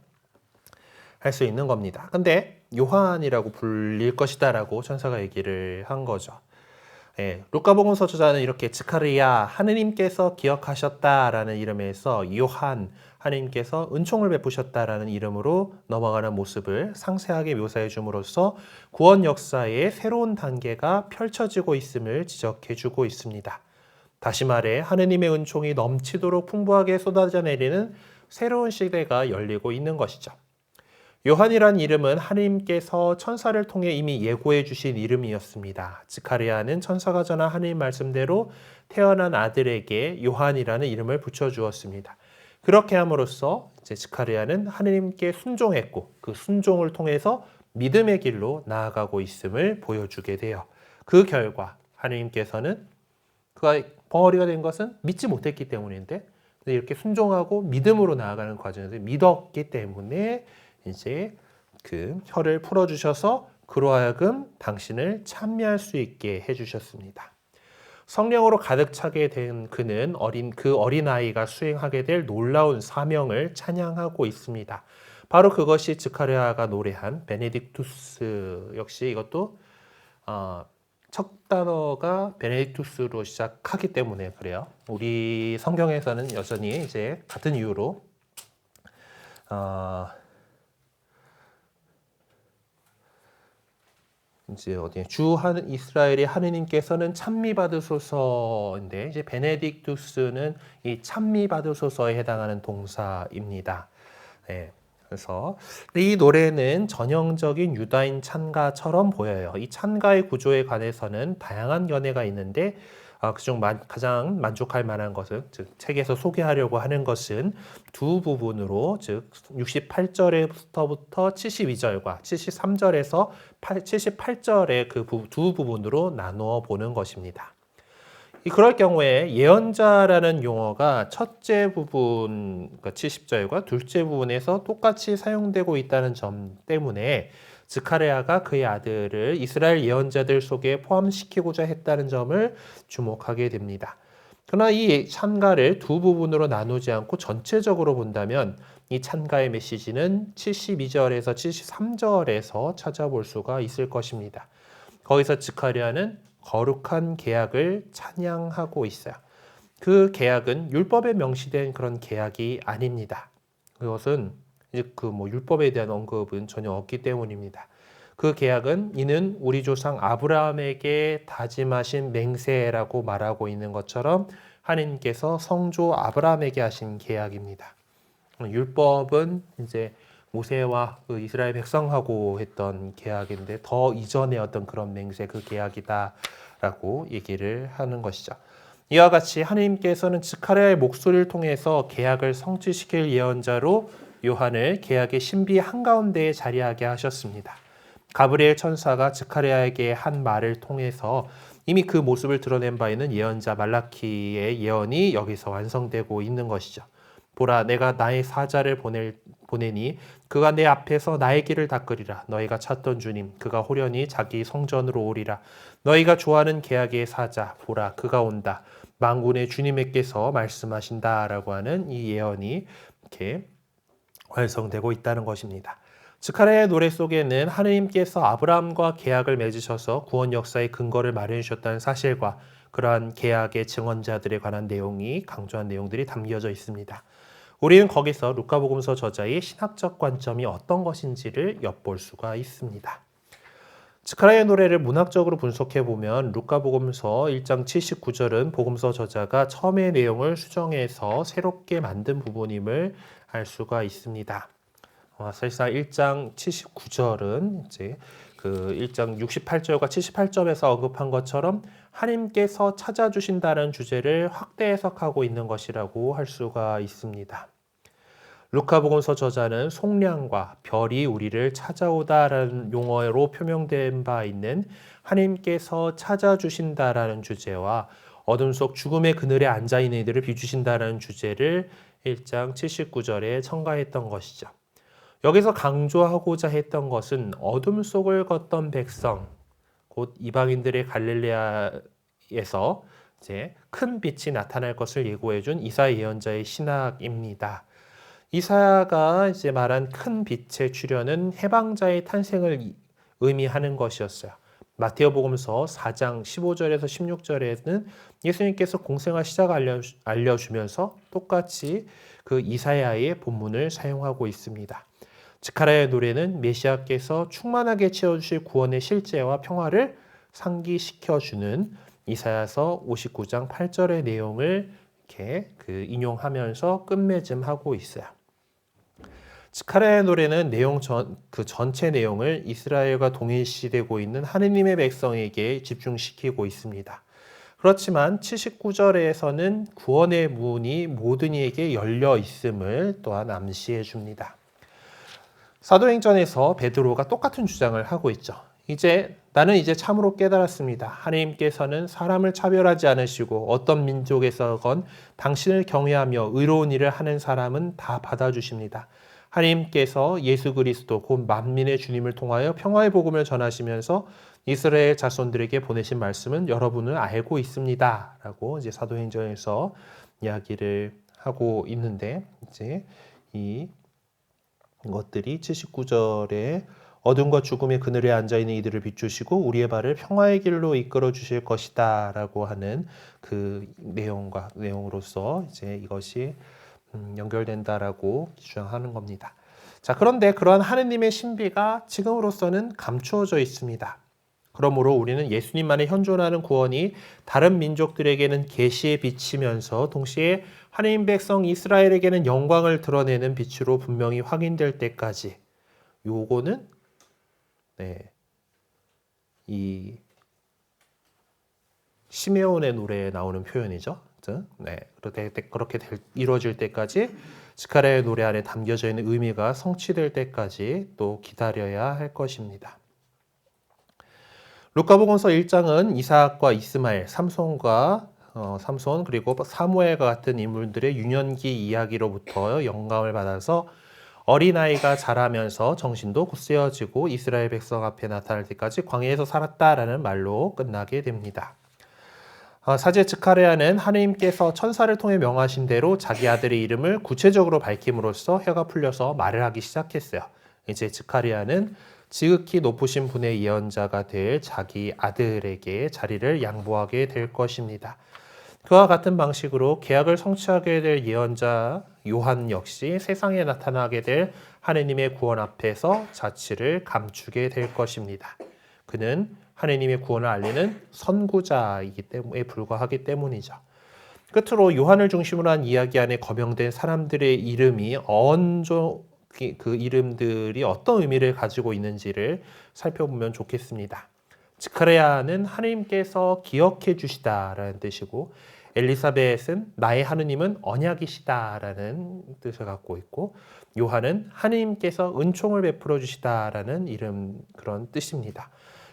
할 수 있는 겁니다. 근데 요한이라고 불릴 것이다라고 천사가 얘기를 한 거죠. 예, 루카복음서 저자는 이렇게 즈카르야 하느님께서 기억하셨다라는 이름에서 요한 하느님께서 은총을 베푸셨다라는 이름으로 넘어가는 모습을 상세하게 묘사해 줌으로써 구원 역사의 새로운 단계가 펼쳐지고 있음을 지적해 주고 있습니다. 다시 말해 하느님의 은총이 넘치도록 풍부하게 쏟아져 내리는 새로운 시대가 열리고 있는 것이죠. 요한이란 이름은 하느님께서 천사를 통해 이미 예고해 주신 이름이었습니다. 즈카리아는 천사가 전한 하느님 말씀대로 태어난 아들에게 요한이라는 이름을 붙여주었습니다. 그렇게 함으로써 이제 즈카리아는 하느님께 순종했고 그 순종을 통해서 믿음의 길로 나아가고 있음을 보여주게 돼요. 그 결과 하느님께서는 그가 벙어리가 된 것은 믿지 못했기 때문인데 이렇게 순종하고 믿음으로 나아가는 과정에서 믿었기 때문에 이제 그 혀를 풀어주셔서 그로 하여금 당신을 찬미할 수 있게 해주셨습니다. 성령으로 가득 차게 된 그는 그 어린아이가 수행하게 될 놀라운 사명을 찬양하고 있습니다. 바로 그것이 즈카리아가 노래한 베네딕투스 역시 이것도 첫 단어가 베네딕투스로 시작하기 때문에 그래요. 우리 성경에서는 여전히 이제 같은 이유로 이제 이스라엘의 하느님께서는 찬미 받으소서인데 이제 베네딕투스는 이 찬미 받으소서에 해당하는 동사입니다. 네. 그래서 이 노래는 전형적인 유다인 찬가처럼 보여요. 이 찬가의 구조에 관해서는 다양한 견해가 있는데 그중 가장 만족할 만한 것은 즉 책에서 소개하려고 하는 것은 두 부분으로 즉 68절에서부터 72절과 73절에서 78절의 그 두 부분으로 나누어 보는 것입니다. 그럴 경우에 예언자라는 용어가 첫째 부분, 그러니까 70절과 둘째 부분에서 똑같이 사용되고 있다는 점 때문에 즈카리아가 그의 아들을 이스라엘 예언자들 속에 포함시키고자 했다는 점을 주목하게 됩니다. 그러나 이 찬가를 두 부분으로 나누지 않고 전체적으로 본다면 이 찬가의 메시지는 72절에서 73절에서 찾아볼 수가 있을 것입니다. 거기서 즈카리아는 거룩한 계약을 찬양하고 있어요. 그 계약은 율법에 명시된 그런 계약이 아닙니다. 그것은 이제 율법에 대한 언급은 전혀 없기 때문입니다. 그 계약은 이는 우리 조상 아브라함에게 다짐하신 맹세라고 말하고 있는 것처럼 하느님께서 성조 아브라함에게 하신 계약입니다. 율법은 이제 모세와 그 이스라엘 백성하고 했던 계약인데 더 이전의 어떤 그런 맹세 그 계약이다라고 얘기를 하는 것이죠. 이와 같이 하느님께서는 즈카리아의 목소리를 통해서 계약을 성취시킬 예언자로 요한을 계약의 신비 한가운데에 자리하게 하셨습니다. 가브리엘 천사가 즈카리아에게 한 말을 통해서 이미 그 모습을 드러낸 바 있는 예언자 말라키의 예언이 여기서 완성되고 있는 것이죠. 보라, 내가 나의 사자를 보내니 그가 내 앞에서 나의 길을 닦으리라. 너희가 찾던 주님, 그가 호련히 자기 성전으로 오리라. 너희가 좋아하는 계약의 사자, 보라, 그가 온다. 만군의 주님께서 말씀하신다라고 하는 이 예언이 이렇게 완성되고 있다는 것입니다. 즈카리아의 노래 속에는 하느님께서 아브라함과 계약을 맺으셔서 구원 역사의 근거를 마련해 주셨다는 사실과 그러한 계약의 증언자들에 관한 내용이 강조한 내용들이 담겨져 있습니다. 우리는 거기서 루카복음서 저자의 신학적 관점이 어떤 것인지를 엿볼 수가 있습니다. 즈카리아의 노래를 문학적으로 분석해 보면 루카복음서 1장 79절은 복음서 저자가 처음의 내용을 수정해서 새롭게 만든 부분임을 알 수가 있습니다. 사실상 1장 79절은 이제 그 1장 68절과 78절에서 언급한 것처럼 하나님께서 찾아주신다는 주제를 확대 해석하고 있는 것이라고 할 수가 있습니다. 루카복음서 저자는 속량과 별이 우리를 찾아오다라는 용어로 표명된 바 있는 하나님께서 찾아주신다라는 주제와 어둠 속 죽음의 그늘에 앉아있는 이들을 비추신다는 주제를 1장 79절에 첨가했던 것이죠. 여기서 강조하고자 했던 것은 어둠 속을 걷던 백성, 곧 이방인들의 갈릴레아에서 이제 큰 빛이 나타날 것을 예고해준 이사야 예언자의 신학입니다. 이사야가 이제 말한 큰 빛의 출현은 해방자의 탄생을 의미하는 것이었어요. 마태복음서 4장 15절에서 16절에는 예수님께서 공생활 시작을 알려주면서 똑같이 그 이사야의 본문을 사용하고 있습니다. 스가랴의 노래는 메시아께서 충만하게 채워주실 구원의 실제와 평화를 상기시켜주는 이사야서 59장 8절의 내용을 이렇게 인용하면서 끝맺음하고 있어요. 스가랴의 노래는 그 전체 내용을 이스라엘과 동일시되고 있는 하느님의 백성에게 집중시키고 있습니다. 그렇지만 79절에서는 구원의 문이 모든 이에게 열려 있음을 또한 암시해 줍니다. 사도행전에서 베드로가 똑같은 주장을 하고 있죠. 나는 이제 참으로 깨달았습니다. 하나님께서는 사람을 차별하지 않으시고 어떤 민족에서건 당신을 경외하며 의로운 일을 하는 사람은 다 받아주십니다. 하나님께서 예수 그리스도 곧 만민의 주님을 통하여 평화의 복음을 전하시면서 이스라엘 자손들에게 보내신 말씀은 여러분은 알고 있습니다. 라고 이제 사도행전에서 이야기를 하고 있는데, 이제 이것들이 79절에 어둠과 죽음의 그늘에 앉아있는 이들을 비추시고 우리의 발을 평화의 길로 이끌어 주실 것이다 라고 하는 그 내용으로서 이제 이것이 연결된다라고 주장하는 겁니다. 자, 그런데 그러한 하느님의 신비가 지금으로서는 감추어져 있습니다. 그러므로 우리는 예수님만의 현존하는 구원이 다른 민족들에게는 계시에 비치면서 동시에 하느님 백성 이스라엘에게는 영광을 드러내는 빛으로 분명히 확인될 때까지, 요거는 이 시메온의 노래에 나오는 표현이죠. 그렇게 이루어질 때까지, 스가랴의 노래 안에 담겨져 있는 의미가 성취될 때까지 또 기다려야 할 것입니다. 루카복음서 1장은 이삭과 이스마엘, 삼손 그리고 사무엘과 같은 인물들의 유년기 이야기로부터 영감을 받아서 어린아이가 자라면서 정신도 굳세어지고 이스라엘 백성 앞에 나타날 때까지 광야에서 살았다라는 말로 끝나게 됩니다. 사제 스가랴는 하느님께서 천사를 통해 명하신 대로 자기 아들의 이름을 구체적으로 밝힘으로써 혀가 풀려서 말을 하기 시작했어요. 이제 스가랴는 지극히 높으신 분의 예언자가 될 자기 아들에게 자리를 양보하게 될 것입니다. 그와 같은 방식으로 계약을 성취하게 될 예언자 요한 역시 세상에 나타나게 될 하느님의 구원 앞에서 자취를 감추게 될 것입니다. 그는 하느님의 구원을 알리는 선구자이기 때문에 불과하기 때문이죠. 끝으로 요한을 중심으로 한 이야기 안에 거명된 사람들의 이름이 그 이름들이 어떤 의미를 가지고 있는지를 살펴보면 좋겠습니다. 스가랴는 하느님께서 기억해 주시다라는 뜻이고, 엘리사벳은 나의 하느님은 언약이시다라는 뜻을 갖고 있고, 요한은 하느님께서 은총을 베풀어 주시다라는 그런 뜻입니다.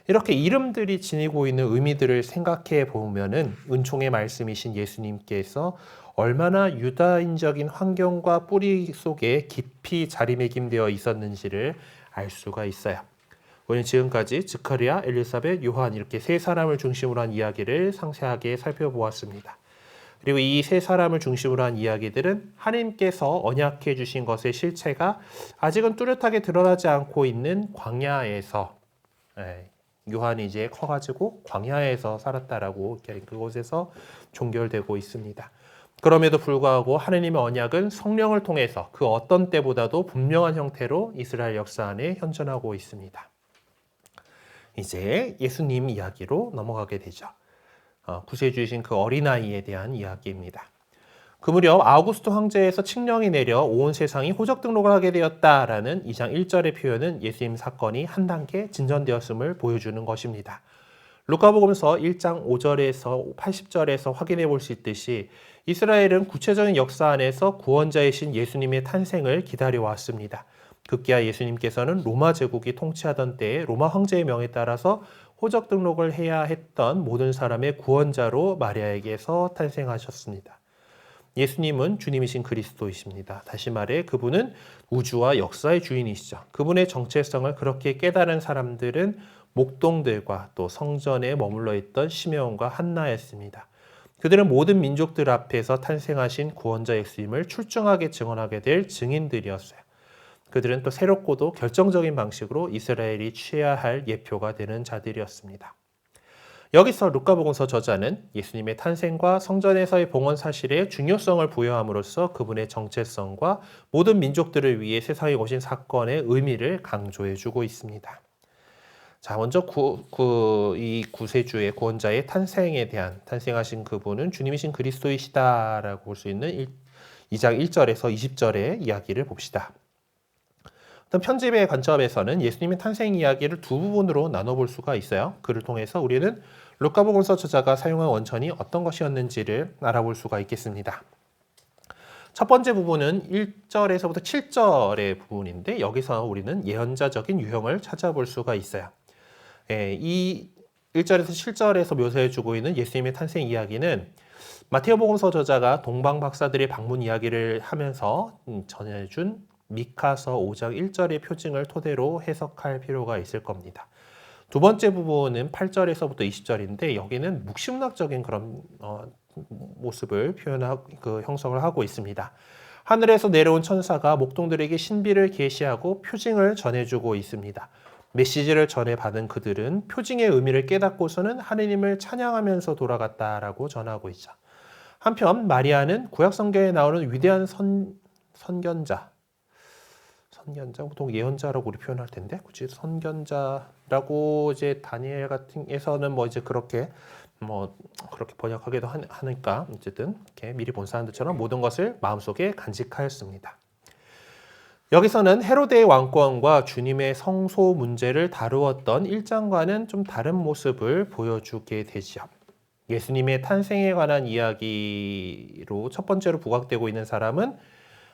이렇게 이름들이 지니고 있는 의미들을 생각해 보면은 은총의 말씀이신 예수님께서 얼마나 유다인적인 환경과 뿌리 속에 깊이 자리매김되어 있었는지를 알 수가 있어요. 우리는 지금까지 스가랴, 엘리사벳, 요한 이렇게 세 사람을 중심으로 한 이야기를 상세하게 살펴보았습니다. 그리고 이 세 사람을 중심으로 한 이야기들은 하나님께서 언약해 주신 것의 실체가 아직은 뚜렷하게 드러나지 않고 있는 광야에서, 요한이 이제 커가지고 광야에서 살았다라고 그곳에서 종결되고 있습니다. 그럼에도 불구하고 하느님의 언약은 성령을 통해서 그 어떤 때보다도 분명한 형태로 이스라엘 역사 안에 현존하고 있습니다. 이제 예수님 이야기로 넘어가게 되죠. 구세주이신 그 어린아이에 대한 이야기입니다. 그 무렵 아우구스토 황제에서 칙령이 내려 온 세상이 호적 등록을 하게 되었다라는 2장 1절의 표현은 예수님 사건이 한 단계 진전되었음을 보여주는 것입니다. 루카복음서 1장 5절에서 80절에서 확인해 볼 수 있듯이 이스라엘은 구체적인 역사 안에서 구원자이신 예수님의 탄생을 기다려왔습니다. 급기야 예수님께서는 로마 제국이 통치하던 때에 로마 황제의 명에 따라서 호적 등록을 해야 했던 모든 사람의 구원자로 마리아에게서 탄생하셨습니다. 예수님은 주님이신 그리스도이십니다. 다시 말해 그분은 우주와 역사의 주인이시죠. 그분의 정체성을 그렇게 깨달은 사람들은 목동들과 또 성전에 머물러 있던 시메온과 한나였습니다. 그들은 모든 민족들 앞에서 탄생하신 구원자 예수님을 출중하게 증언하게 될 증인들이었어요. 그들은 또 새롭고도 결정적인 방식으로 이스라엘이 취해야 할 예표가 되는 자들이었습니다. 여기서 루카복음서 저자는 예수님의 탄생과 성전에서의 봉헌 사실에 중요성을 부여함으로써 그분의 정체성과 모든 민족들을 위해 세상에 오신 사건의 의미를 강조해주고 있습니다. 자, 먼저 이 구세주의 구원자의 탄생에 대한 탄생하신 그분은 주님이신 그리스도이시다라고 볼 수 있는 2장 1절에서 20절의 이야기를 봅시다. 어떤 편집의 관점에서는 예수님의 탄생 이야기를 두 부분으로 나눠볼 수가 있어요. 그를 통해서 우리는 루카복음서 저자가 사용한 원천이 어떤 것이었는지를 알아볼 수가 있겠습니다. 첫 번째 부분은 1절에서부터 7절의 부분인데 여기서 우리는 예언자적인 유형을 찾아볼 수가 있어요. 이 1절에서 7절에서 묘사해주고 있는 예수님의 탄생 이야기는 마테오복음서 저자가 동방 박사들의 방문 이야기를 하면서 전해준 미카서 5장 1절의 표징을 토대로 해석할 필요가 있을 겁니다. 두 번째 부분은 8절에서부터 20절인데 여기는 묵시문학적인 그런 모습을 표현하고 형성을 하고 있습니다. 하늘에서 내려온 천사가 목동들에게 신비를 계시하고 표징을 전해주고 있습니다. 메시지를 전해받은 그들은 표징의 의미를 깨닫고서는 하느님을 찬양하면서 돌아갔다라고 전하고 있죠. 한편 마리아는 구약 성경에 나오는 위대한 선견자, 보통 예언자라고 우리 표현할 텐데, 굳이 선견자라고 이제 다니엘 같은 에서는 뭐 이제 그렇게 번역하기도 하니까 어쨌든 이렇게 미리 본 사람들처럼 모든 것을 마음속에 간직하였습니다. 여기서는 헤로데의 왕권과 주님의 성소 문제를 다루었던 1장과는 좀 다른 모습을 보여주게 되죠. 예수님의 탄생에 관한 이야기로 첫 번째로 부각되고 있는 사람은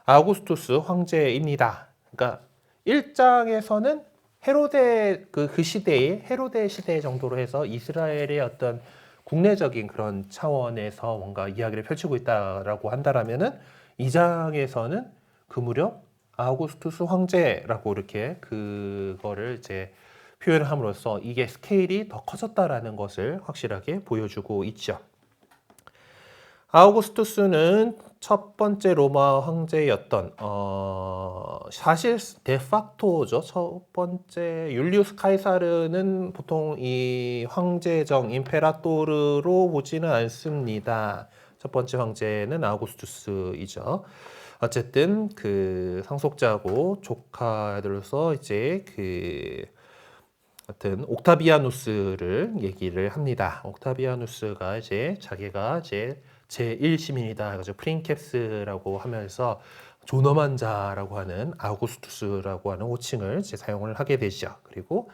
아우구스투스 황제입니다. 그러니까 1장에서는 헤로데 그 시대의 헤로데 시대 정도로 해서 이스라엘의 어떤 국내적인 그런 차원에서 뭔가 이야기를 펼치고 있다라고 한다라면은 2장에서는 그 무렵 아우구스투스 황제라고 이렇게 그거를 이제 표현을 함으로써 이게 스케일이 더 커졌다라는 것을 확실하게 보여주고 있죠. 아우구스투스는 첫 번째 로마 황제였던 사실 데팍토죠. 첫 번째 율리우스 카이사르는 보통 이 황제정 임페라토르로 보지는 않습니다. 첫 번째 황제는 아우구스투스이죠. 어쨌든 그 상속자고 조카들로서 이제 그 같은 옥타비아누스를 얘기를 합니다. 옥타비아누스가 이제 자기가 이제 제1시민이다. 그래서 프린캡스라고 하면서 존엄한 자라고 하는 아우구스투스라고 하는 호칭을 이제 사용을 하게 되죠. 그리고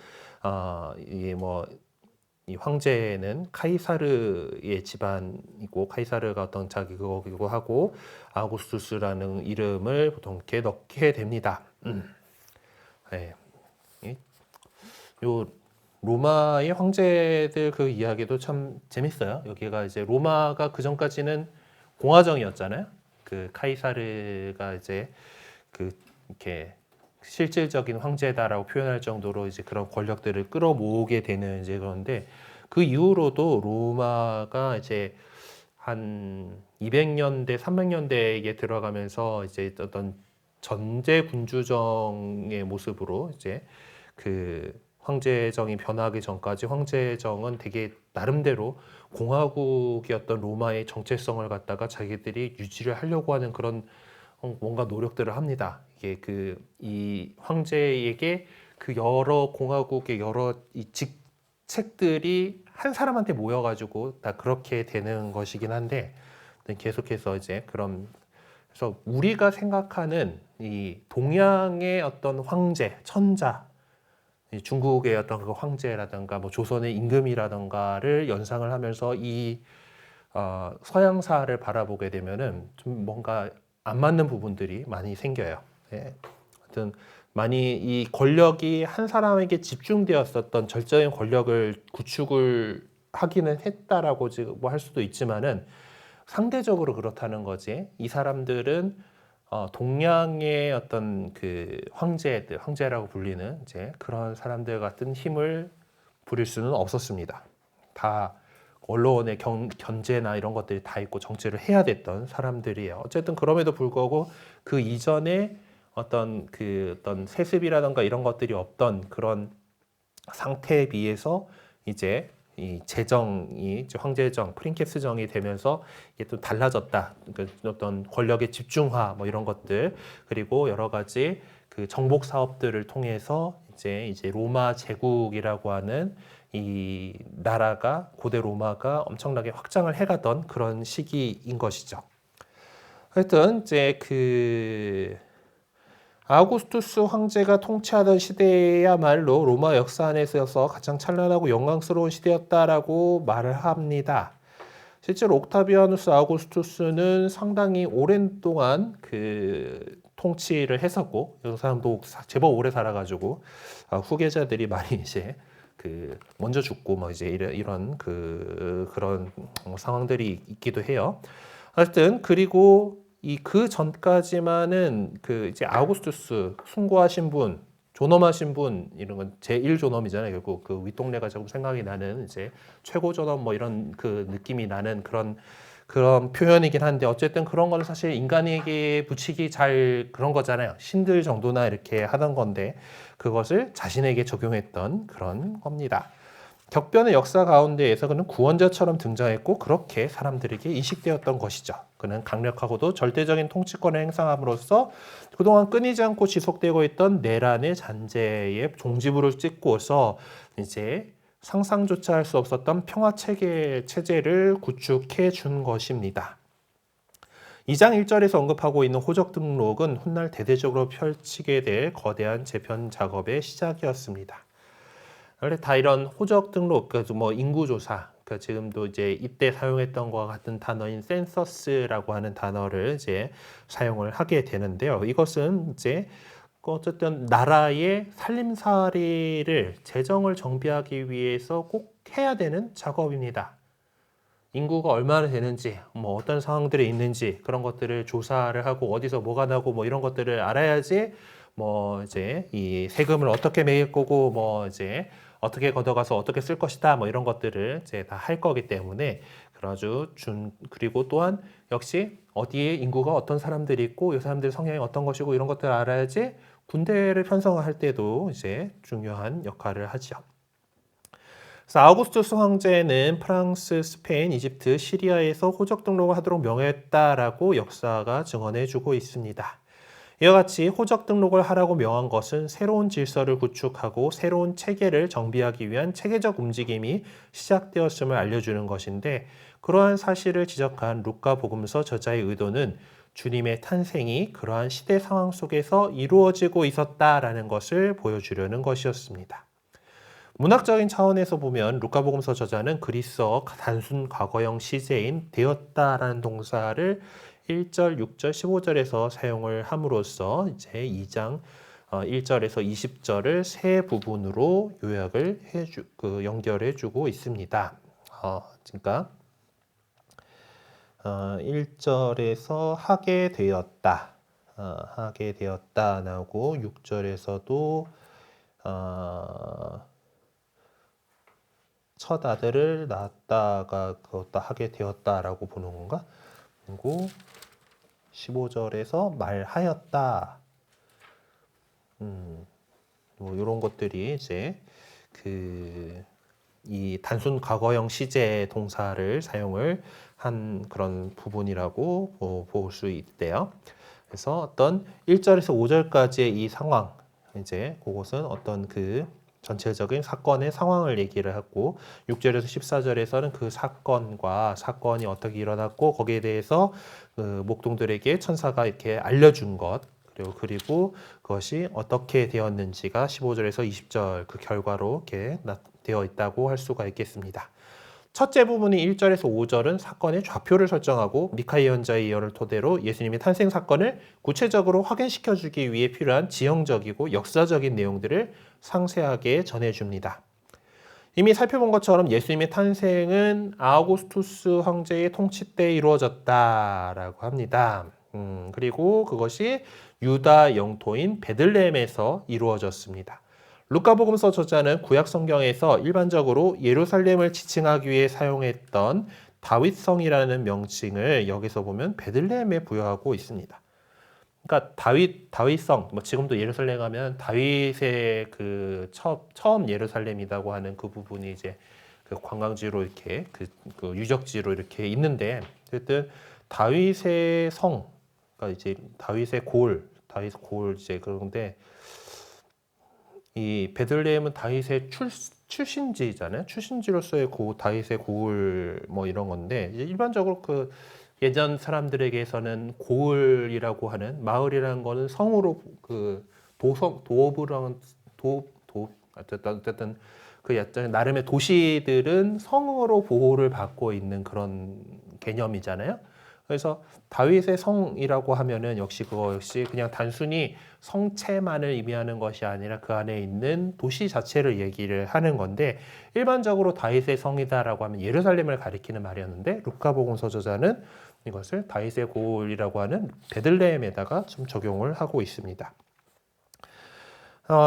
이 황제는 카이사르의 집안이고 카이사르가 어떤 자기이기도 하고 아우구스투스라는 이름을 보통 이렇게 넣게 됩니다. 네. 요 로마의 황제들 그 이야기도 참 재밌어요. 여기가 이제 로마가 그 전까지는 공화정이었잖아요. 그 카이사르가 이제 그 이렇게 실질적인 황제다라고 표현할 정도로 이제 그런 권력들을 끌어모으게 되는 이제 그런데 그 이후로도 로마가 이제 한 200년대, 300년대에 들어가면서 이제 어떤 전제 군주정의 모습으로 이제 그 황제정이 변하기 전까지 황제정은 되게 나름대로 공화국이었던 로마의 정체성을 갖다가 자기들이 유지를 하려고 하는 그런 뭔가 노력들을 합니다. 이게 이 황제에게 그 여러 공화국의 여러 이 직책들이 한 사람한테 모여가지고 다 그렇게 되는 것이긴 한데 계속해서 이제 그래서 우리가 생각하는 이 동양의 어떤 황제, 천자 중국의 어떤 그 황제라든가 뭐 조선의 임금이라든가를 연상을 하면서 이 서양사를 바라보게 되면은 좀 뭔가 안 맞는 부분들이 많이 생겨요. 예. 하여튼 많이 이 권력이 한 사람에게 집중되었었던 절정의 권력을 구축을 하기는 했다라고 지금 뭐 할 수도 있지만은 상대적으로 그렇다는 거지. 이 사람들은 동양의 어떤 그 황제들, 황제라고 불리는 이제 그런 사람들 같은 힘을 부릴 수는 없었습니다. 다 언론의 견제나 이런 것들이 다 있고 정치를 해야 됐던 사람들이에요. 어쨌든 그럼에도 불구하고 그 이전에 어떤 세습이라든가 이런 것들이 없던 그런 상태에 비해서 이제 이 제정이 이제 황제정, 프린케스정이 되면서 이게 또 달라졌다. 그 어떤 권력의 집중화 뭐 이런 것들 그리고 여러 가지 그 정복 사업들을 통해서 이제 로마 제국이라고 하는 이 나라가 고대 로마가 엄청나게 확장을 해가던 그런 시기인 것이죠. 하여튼 이제 그 아우구스투스 황제가 통치하던 시대야말로 로마 역사 안에서 가장 찬란하고 영광스러운 시대였다라고 말을 합니다. 실제로 옥타비아누스 아우구스투스는 상당히 오랜 동안 그 통치를 했었고, 이 사람도 제법 오래 살아가지고 후계자들이 많이 이제 그 먼저 죽고 뭐 이제 이런 그런 상황들이 있기도 해요. 하여튼 그리고 그 전까지만은 그 이제 아우구스투스 숭고하신 분, 존엄하신 분 이런 건 제1 존엄이잖아요. 결국 그 윗동네가 조금 생각이 나는 이제 최고 존엄 뭐 이런 그 느낌이 나는 그런 표현이긴 한데 어쨌든 그런 건 사실 인간에게 붙이기 잘 그런 거잖아요. 신들 정도나 이렇게 하던 건데 그것을 자신에게 적용했던 그런 겁니다. 격변의 역사 가운데에서 그는 구원자처럼 등장했고 그렇게 사람들에게 인식되었던 것이죠. 그는 강력하고도 절대적인 통치권을 행사함으로써 그동안 끊이지 않고 지속되고 있던 내란의 잔재의 종지부를 찍고서 이제 상상조차 할 수 없었던 평화 체제를 구축해 준 것입니다. 2장 1절에서 언급하고 있는 호적 등록은 훗날 대대적으로 펼치게 될 거대한 재편 작업의 시작이었습니다. 원래 다 이런 호적 등록, 뭐 인구조사, 지금도 이제 이때 사용했던 것과 같은 단어인 센서스라고 하는 단어를 이제 사용을 하게 되는데요. 이것은 이제 어쨌든 나라의 살림살이를 재정을 정비하기 위해서 꼭 해야 되는 작업입니다. 인구가 얼마나 되는지, 뭐 어떤 상황들이 있는지 그런 것들을 조사를 하고 어디서 뭐가 나고 뭐 이런 것들을 알아야지 뭐 이제 이 세금을 어떻게 매길 거고 뭐 이제 어떻게 걷어가서 어떻게 쓸 것이다 뭐 이런 것들을 이제 다 할 거기 때문에 그리고 또한 역시 어디에 인구가 어떤 사람들이 있고 이 사람들의 성향이 어떤 것이고 이런 것들을 알아야지 군대를 편성할 때도 이제 중요한 역할을 하죠. 그래서 아우구스투스 황제는 프랑스, 스페인, 이집트, 시리아에서 호적 등록을 하도록 명했다라고 역사가 증언해주고 있습니다. 이와 같이 호적 등록을 하라고 명한 것은 새로운 질서를 구축하고 새로운 체계를 정비하기 위한 체계적 움직임이 시작되었음을 알려주는 것인데 그러한 사실을 지적한 루카 복음서 저자의 의도는 주님의 탄생이 그러한 시대 상황 속에서 이루어지고 있었다라는 것을 보여주려는 것이었습니다. 문학적인 차원에서 보면 루카복음서 저자는 그리스어 단순 과거형 시제인 되었다라는 동사를 1절, 6절, 15절에서 사용을 함으로써 이제 2장 1절에서 20절을 세 부분으로 요약을 연결해 주고 있습니다. 그러니까 1절에서 하게 되었다. 하게 되었다 나오고 6절에서도 첫 아들을 낳았다가 그것도 하게 되었다라고 보는 건가? 그리고 15절에서 말하였다. 뭐 이런 것들이 이제 이 단순 과거형 시제 동사를 사용을 한 그런 부분이라고 볼 수 있대요. 그래서 어떤 1절에서 5절까지의 이 상황, 이제 그것은 어떤 전체적인 사건의 상황을 얘기를 하고 6절에서 14절에서는 그 사건이 어떻게 일어났고 거기에 대해서 목동들에게 천사가 이렇게 알려준 것 그리고 그것이 어떻게 되었는지가 15절에서 20절 그 결과로 이렇게 되어 있다고 할 수가 있겠습니다. 첫째 부분인 1절에서 5절은 사건의 좌표를 설정하고 미카 예언자의 예언을 토대로 예수님의 탄생 사건을 구체적으로 확인시켜 주기 위해 필요한 지형적이고 역사적인 내용들을 상세하게 전해줍니다. 이미 살펴본 것처럼 예수님의 탄생은 아우구스투스 황제의 통치 때 이루어졌다라고 합니다. 그리고 그것이 유다 영토인 베들레헴에서 이루어졌습니다. 루카복음서 저자는 구약 성경에서 일반적으로 예루살렘을 지칭하기 위해 사용했던 다윗성이라는 명칭을 여기서 보면 베들레헴에 부여하고 있습니다. 그러니까 다윗성, 뭐 지금도 예루살렘 가면 다윗의 그 처음 예루살렘이라고 하는 그 부분이 이제 그 관광지로 이렇게 그 유적지로 이렇게 있는데, 어쨌든 다윗의 성, 그러니까 이제 다윗의 고을 이제 그런데, 이 베들레헴은 다윗의 출신지잖아요. 출신지로서의 다윗의 고을 뭐 이런 건데, 이제 일반적으로 그 예전 사람들에게서는 고을이라고 하는 마을이라는 거는 성으로 그 도읍이랑 어쨌든 그 나름의 도시들은 성으로 보호를 받고 있는 그런 개념이잖아요. 그래서 다윗의 성이라고 하면은 그거 역시 그냥 단순히 성체만을 의미하는 것이 아니라 그 안에 있는 도시 자체를 얘기를 하는 건데, 일반적으로 다윗의 성이다라고 하면 예루살렘을 가리키는 말이었는데, 루카복음서 저자는 이것을 다윗의 고을이라고 하는 베들레헴에다가 좀 적용을 하고 있습니다.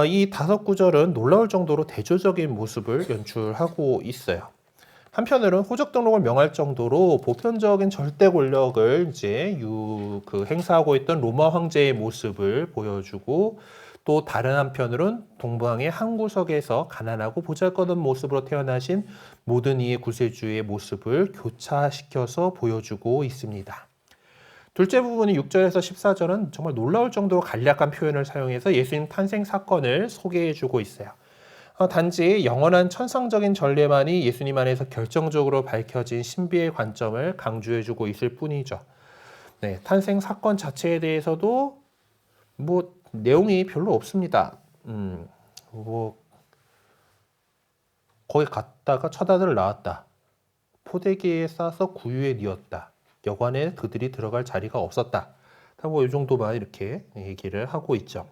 이 5구절은 놀라울 정도로 대조적인 모습을 연출하고 있어요. 한편으로는 호적 등록을 명할 정도로 보편적인 절대 권력을 이제 행사하고 있던 로마 황제의 모습을 보여주고, 또 다른 한편으로는 동방의 한 구석에서 가난하고 보잘것없는 모습으로 태어나신 모든 이의 구세주의 모습을 교차시켜서 보여주고 있습니다. 둘째 부분인 6절에서 14절은 정말 놀라울 정도로 간략한 표현을 사용해서 예수님 탄생 사건을 소개해주고 있어요. 단지 영원한 천상적인 전례만이 예수님 안에서 결정적으로 밝혀진 신비의 관점을 강조해주고 있을 뿐이죠. 네, 탄생 사건 자체에 대해서도 뭐 내용이 별로 없습니다. 거기 갔다가 처자들 나왔다. 포대기에 싸서 구유에 뉘었다. 여관에 그들이 들어갈 자리가 없었다. 뭐 이 정도만 이렇게 얘기를 하고 있죠.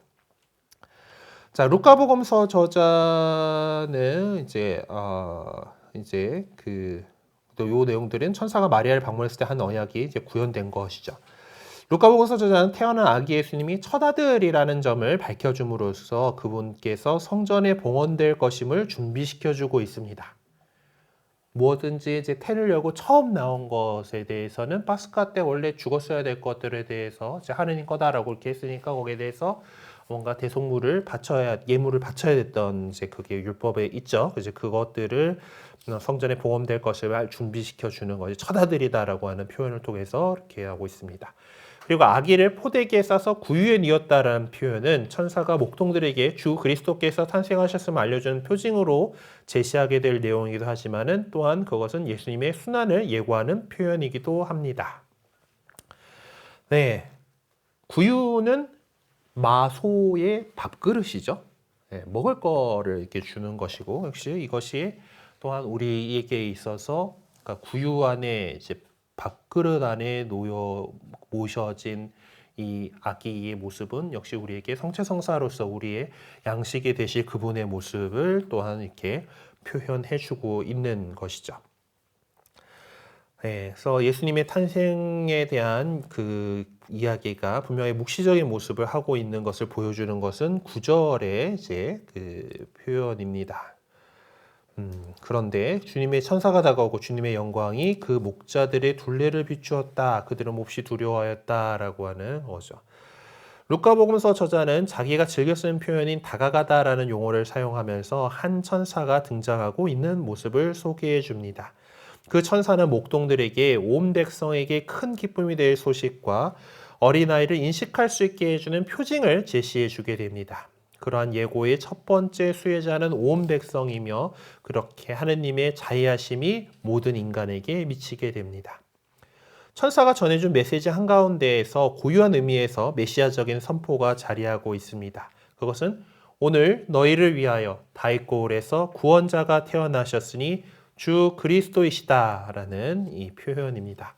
자, 루카복음서 저자는 요 내용들은 천사가 마리아를 방문했을 때 한 언약이 이제 구현된 것이죠. 루카복음서 저자는 태어난 아기 예수님이 첫 아들이라는 점을 밝혀줌으로써 그분께서 성전에 봉헌될 것임을 준비시켜주고 있습니다. 무엇든지 이제 태를 열고 처음 나온 것에 대해서는 파스카 때 원래 죽었어야 될 것들에 대해서 이제 하느님 거다라고 이렇게 했으니까 거기에 대해서 뭔가 예물을 바쳐야 됐던 이제 그게 율법에 있죠. 이제 그것들을 성전에 봉헌될 것을 준비시켜 주는 것이 첫 아들이다라고 하는 표현을 통해서 이렇게 하고 있습니다. 그리고 아기를 포대기에 싸서 구유에 뉘었다라는 표현은 천사가 목동들에게 주 그리스도께서 탄생하셨음을 알려주는 표징으로 제시하게 될 내용이기도 하지만은 또한 그것은 예수님의 순환을 예고하는 표현이기도 합니다. 네, 구유는 마소의 밥그릇이죠. 네, 먹을 거를 이렇게 주는 것이고, 역시 이것이 또한 우리에게 있어서 그러니까 구유 안에 이제 밥그릇 안에 모셔진 이 아기의 모습은 역시 우리에게 성체성사로서 우리의 양식이 되실 그분의 모습을 또한 이렇게 표현해주고 있는 것이죠. 네, 그래서 예수님의 탄생에 대한 그 이야기가 분명히 묵시적인 모습을 하고 있는 것을 보여주는 것은 9절의 이제 그 표현입니다. 그런데 주님의 천사가 다가오고 주님의 영광이 그 목자들의 둘레를 비추었다. 그들은 몹시 두려워하였다라고 하는 거죠. 루카복음서 저자는 자기가 즐겨 쓰는 표현인 다가가다라는 용어를 사용하면서 한 천사가 등장하고 있는 모습을 소개해 줍니다. 그 천사는 목동들에게 온 백성에게 큰 기쁨이 될 소식과 어린아이를 인식할 수 있게 해주는 표징을 제시해 주게 됩니다. 그러한 예고의 첫 번째 수혜자는 온 백성이며 그렇게 하느님의 자애하심이 모든 인간에게 미치게 됩니다. 천사가 전해준 메시지 한가운데에서 고유한 의미에서 메시아적인 선포가 자리하고 있습니다. 그것은 오늘 너희를 위하여 다윗 고을에서 구원자가 태어나셨으니 주 그리스도이시다라는 이 표현입니다.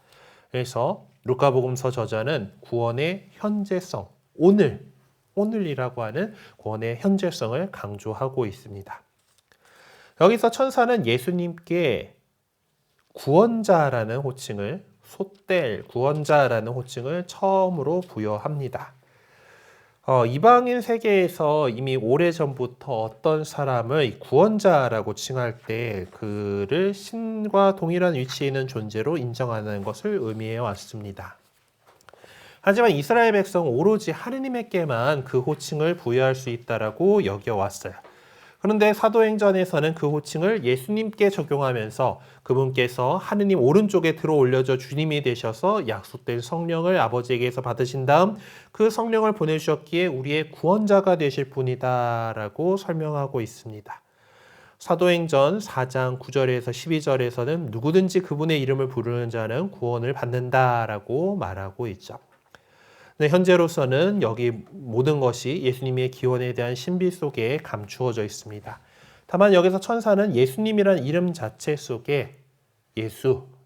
그래서 루카복음서 저자는 구원의 현재성, 오늘이라고 하는 구원의 현재성을 강조하고 있습니다. 여기서 천사는 예수님께 구원자라는 호칭을 소텔, 구원자라는 호칭을 처음으로 부여합니다. 이방인 세계에서 이미 오래전부터 어떤 사람을 구원자라고 칭할 때 그를 신과 동일한 위치에 있는 존재로 인정하는 것을 의미해 왔습니다. 하지만 이스라엘 백성은 오로지 하느님에게만 그 호칭을 부여할 수 있다라고 여겨왔어요. 그런데 사도행전에서는 그 호칭을 예수님께 적용하면서 그분께서 하느님 오른쪽에 들어 올려져 주님이 되셔서 약속된 성령을 아버지에게서 받으신 다음 그 성령을 보내주셨기에 우리의 구원자가 되실 분이다라고 설명하고 있습니다. 사도행전 4장 9절에서 12절에서는 누구든지 그분의 이름을 부르는 자는 구원을 받는다라고 말하고 있죠. 현재로서는 여기 모든 것이 예수님의 기원에 대한 신비 속에 감추어져 있습니다. 다만 여기서 천사는 예수님이라는 이름 자체 속에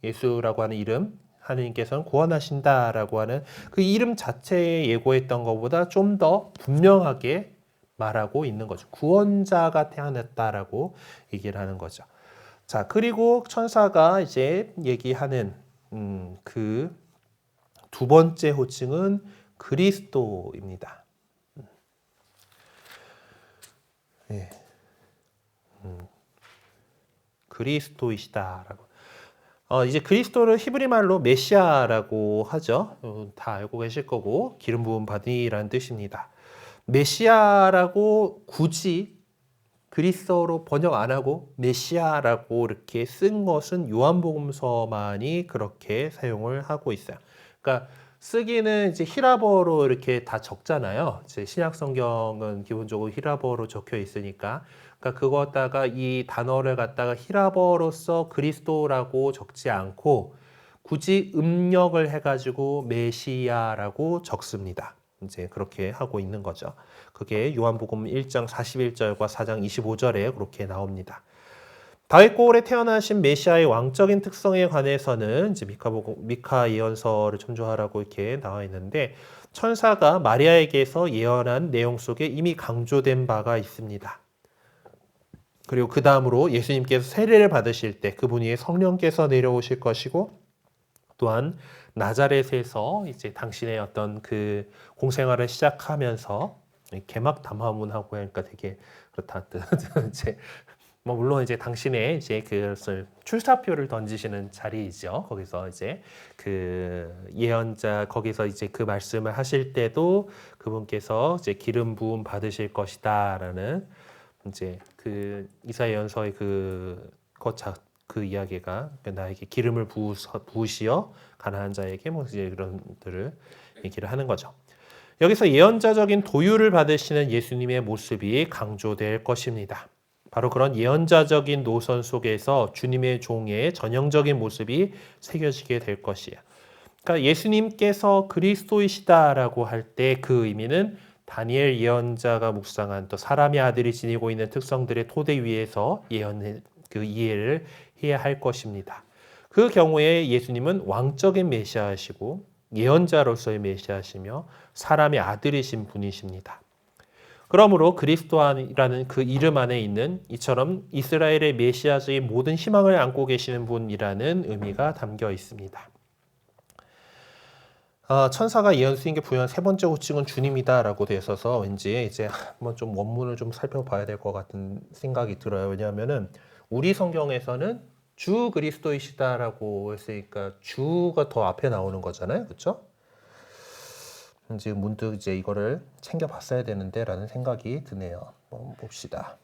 예수라고 하는 이름, 하느님께서는 구원하신다라고 하는 그 이름 자체에 예고했던 것보다 좀 더 분명하게 말하고 있는 거죠. 구원자가 태어났다라고 얘기를 하는 거죠. 자, 그리고 천사가 이제 얘기하는 그 두 번째 호칭은 그리스도입니다. 네. 그리스도이시다라고. 이제 그리스도를 히브리 말로 메시아라고 하죠. 다 알고 계실 거고 기름 부음 받으니라는 뜻입니다. 메시아라고 굳이 그리스어로 번역 안 하고 메시아라고 이렇게 쓴 것은 요한복음서만이 그렇게 사용을 하고 있어요. 그러니까 쓰기는 이제 히라버로 이렇게 다 적잖아요. 이제 신약 성경은 기본적으로 히라버로 적혀 있으니까. 그러니까 그거다가 이 단어를 갖다가 히라버로서 그리스도라고 적지 않고 굳이 음력을 해가지고 메시아라고 적습니다. 이제 그렇게 하고 있는 거죠. 그게 요한복음 1장 41절과 4장 25절에 그렇게 나옵니다. 다윗 고을에 태어나신 메시아의 왕적인 특성에 관해서는 이제 미카 예언서를 참조하라고 이렇게 나와 있는데 천사가 마리아에게서 예언한 내용 속에 이미 강조된 바가 있습니다. 그리고 그 다음으로 예수님께서 세례를 받으실 때 그분 위에 성령께서 내려오실 것이고 또한 나자렛에서 이제 당신의 어떤 그 공생활을 시작하면서 개막 담화문하고 하니까 되게 그렇다. 이제 뭐 물론 이제 당신의 이제 그것을 출사표를 던지시는 자리이죠. 거기서 이제 그 예언자 거기서 이제 그 말씀을 하실 때도 그분께서 이제 기름 부음 받으실 것이다라는 이제 그 이사야서의 그 이야기가 나에게 기름을 부으시어 가난한 자에게 뭐 이제 그런 들을 얘기를 하는 거죠. 여기서 예언자적인 도유를 받으시는 예수님의 모습이 강조될 것입니다. 바로 그런 예언자적인 노선 속에서 주님의 종의 전형적인 모습이 새겨지게 될 것이에요. 그러니까 예수님께서 그리스도이시다라고 할 때 그 의미는 다니엘 예언자가 묵상한 또 사람의 아들이 지니고 있는 특성들의 토대 위에서 그 이해를 해야 할 것입니다. 그 경우에 예수님은 왕적인 메시아시고 예언자로서의 메시아시며 사람의 아들이신 분이십니다. 그러므로 그리스도라는 그 이름 안에 있는 이처럼 이스라엘의 메시아의 모든 희망을 안고 계시는 분이라는 의미가 담겨 있습니다. 천사가 예언 스님께 부여한 세 번째 호칭은 주님이다라고 되어 있어서 왠지 이제 한번 좀 원문을 좀 살펴봐야 될 것 같은 생각이 들어요. 왜냐하면은 우리 성경에서는 주 그리스도이시다라고 했으니까 주가 더 앞에 나오는 거잖아요, 그렇죠? 지금 문득 이제 이거를 챙겨봤어야 되는데라는 생각이 드네요. 한번 봅시다.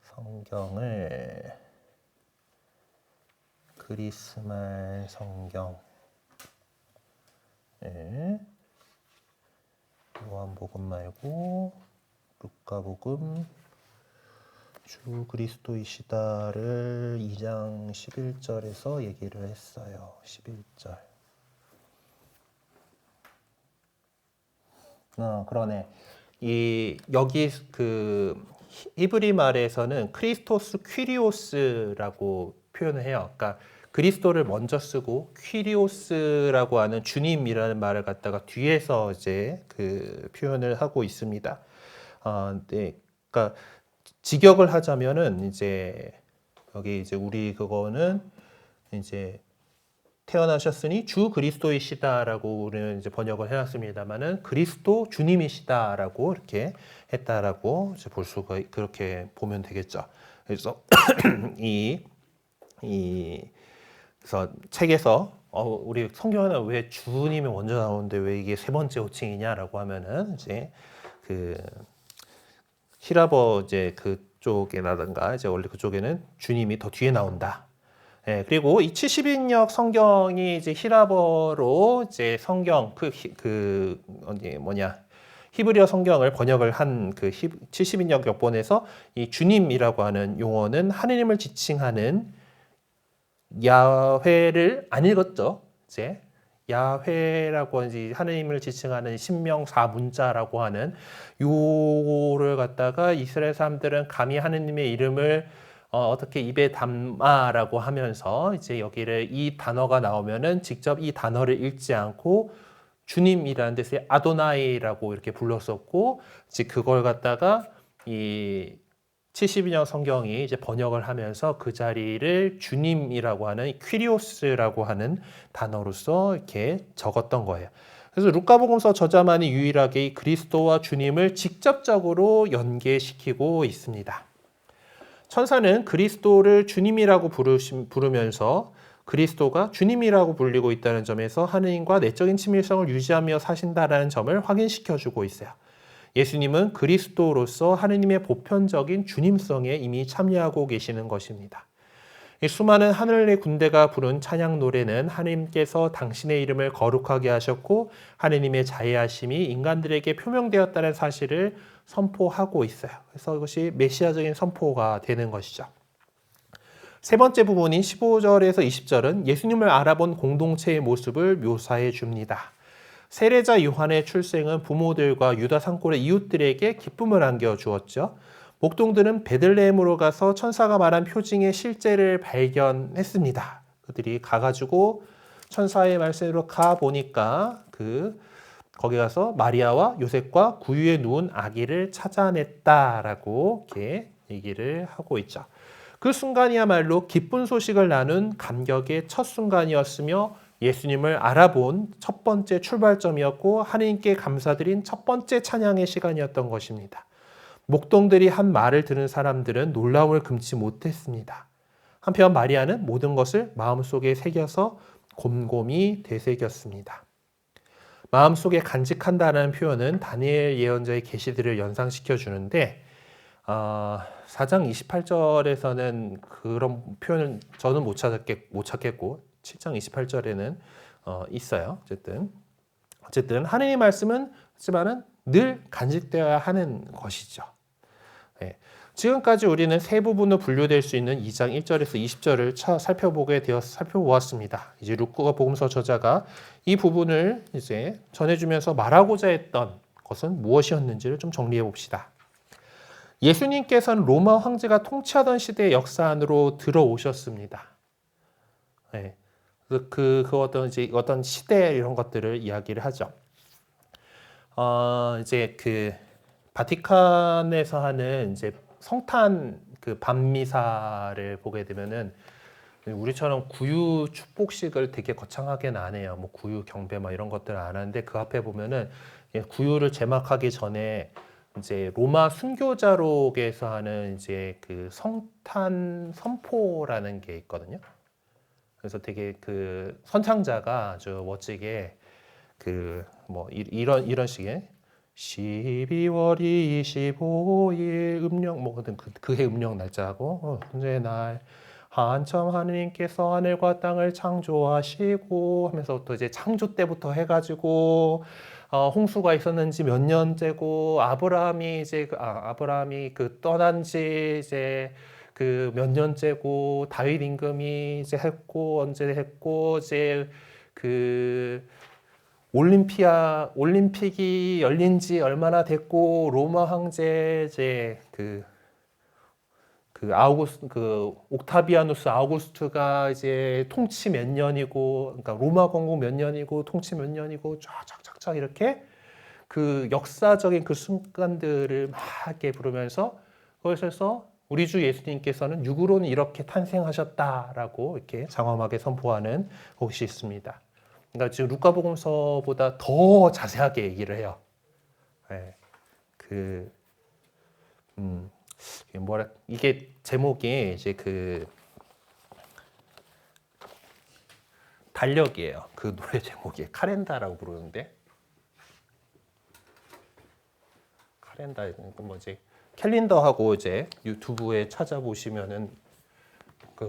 성경을 그리스말 성경을 요한복음 말고 루카복음 주 그리스도이시다를 2장 11절에서 얘기를 했어요. 11절. 그러네. 여기 그 히브리 말에서는 크리스토스 퀴리오스라고 표현을 해요. 그러니까 그리스도를 먼저 쓰고 퀴리오스라고 하는 주님이라는 말을 갖다가 뒤에서 이제 그 표현을 하고 있습니다. 네, 그러니까 직역을 하자면은 이제 여기 이제 우리 그거는 이제 태어나셨으니 주 그리스도이시다라고 우리는 이제 번역을 해놨습니다만은 그리스도 주님이시다라고 이렇게 했다라고 이제 볼 수가 그렇게 보면 되겠죠. 그래서 그래서 책에서 우리 성경에는 왜 주님이 먼저 나오는데 왜 이게 세 번째 호칭이냐라고 하면은 이제 그 히라버 이제 그쪽에라든가 이제 원래 그쪽에는 주님이 더 뒤에 나온다. 예, 그리고 이 70인역 성경이 이제 히라버로 이제 성경 히브리어 성경을 번역을 한 그 70인역 역본에서 이 주님이라고 하는 용어는 하느님을 지칭하는 야훼를 안 읽었죠. 이제 야훼라고 이제 하느님을 지칭하는 신명 4문자라고 하는 요거를 갖다가 이스라엘 사람들은 감히 하느님의 이름을 어떻게 입에 담아라고 하면서 이제 여기를 이 단어가 나오면은 직접 이 단어를 읽지 않고 주님이라는 뜻의 아도나이라고 이렇게 불렀었고 이제 그걸 갖다가 이 72년 성경이 이제 번역을 하면서 그 자리를 주님이라고 하는 퀴리오스라고 하는 단어로서 이렇게 적었던 거예요. 그래서 루카복음서 저자만이 유일하게 이 그리스도와 주님을 직접적으로 연계시키고 있습니다. 천사는 그리스도를 주님이라고 부르면서 그리스도가 주님이라고 불리고 있다는 점에서 하느님과 내적인 친밀성을 유지하며 사신다라는 점을 확인시켜주고 있어요. 예수님은 그리스도로서 하느님의 보편적인 주님성에 이미 참여하고 계시는 것입니다. 수많은 하늘의 군대가 부른 찬양 노래는 하느님께서 당신의 이름을 거룩하게 하셨고 하느님의 자애하심이 인간들에게 표명되었다는 사실을 선포하고 있어요. 그래서 이것이 메시아적인 선포가 되는 것이죠. 세 번째 부분인 15절에서 20절은 예수님을 알아본 공동체의 모습을 묘사해 줍니다. 세례자 요한의 출생은 부모들과 유다 산골의 이웃들에게 기쁨을 안겨주었죠. 목동들은 베들레헴으로 가서 천사가 말한 표징의 실제를 발견했습니다. 그들이 가가지고 천사의 말씀으로 가보니까 거기 가서 마리아와 요셉과 구유에 누운 아기를 찾아냈다라고 이렇게 얘기를 하고 있죠. 그 순간이야말로 기쁜 소식을 나눈 감격의 첫 순간이었으며 예수님을 알아본 첫 번째 출발점이었고 하느님께 감사드린 첫 번째 찬양의 시간이었던 것입니다. 목동들이 한 말을 들은 사람들은 놀라움을 금치 못했습니다. 한편 마리아는 모든 것을 마음속에 새겨서 곰곰이 되새겼습니다. 마음속에 간직한다는 표현은 다니엘 예언자의 계시들을 연상시켜 주는데 4장 28절에서는 그런 표현을 저는 못 찾겠고 7장 28절에는 있어요. 어쨌든 하느님의 말씀은 하지만은 늘 간직되어야 하는 것이죠. 네. 지금까지 우리는 세 부분으로 분류될 수 있는 2장 1절에서 20절을 살펴보았습니다. 이제 루카복음서 저자가 이 부분을 이제 전해주면서 말하고자 했던 것은 무엇이었는지를 좀 정리해 봅시다. 예수님께서는 로마 황제가 통치하던 시대의 역사 안으로 들어오셨습니다. 네. 어떤 시대 이런 것들을 이야기를 하죠. 이제 바티칸에서 하는 이제 성탄 밤미사를 보게 되면은 우리처럼 구유 축복식을 되게 거창하게는 안 해요. 뭐 구유 경배 이런 것들을 안 하는데 그 앞에 보면은 구유를 제막하기 전에 이제 로마 순교자록에서 하는 이제 성탄 선포라는 게 있거든요. 그래서 되게 선창자가 아주 멋지게 이런 식의 12월 25일 음력 그해 음력 날짜하고 현재 날 한참 하느님께서 하늘과 땅을 창조하시고 하면서 또 이제 창조 때부터 해가지고 홍수가 있었는지 몇 년째고 아브라함이 떠난 지 이제 몇 년째고 다윗 임금이 이제 했고 언제 했고 이제 올림픽이 열린 지 얼마나 됐고 로마 황제 이제 옥타비아누스 아우구스투가 이제 통치 몇 년이고, 그러니까 로마 건국 몇 년이고, 통치 몇 년이고, 쫙쫙쫙쫙 이렇게 그 역사적인 그 순간들을 막 이렇게 부르면서 그것에서 우리 주 예수님께서는 육으로는 이렇게 탄생하셨다라고 이렇게 장엄하게 선포하는 것이 있습니다. 그러니까 지금 루카복음서보다 더 자세하게 얘기를 해요. 네. 이게 제목이 이제 달력이에요. 그 노래 제목이 카렌다라고 부르는데, 카렌다 뭐지? 캘린더하고 이제 유튜브에 찾아보시면은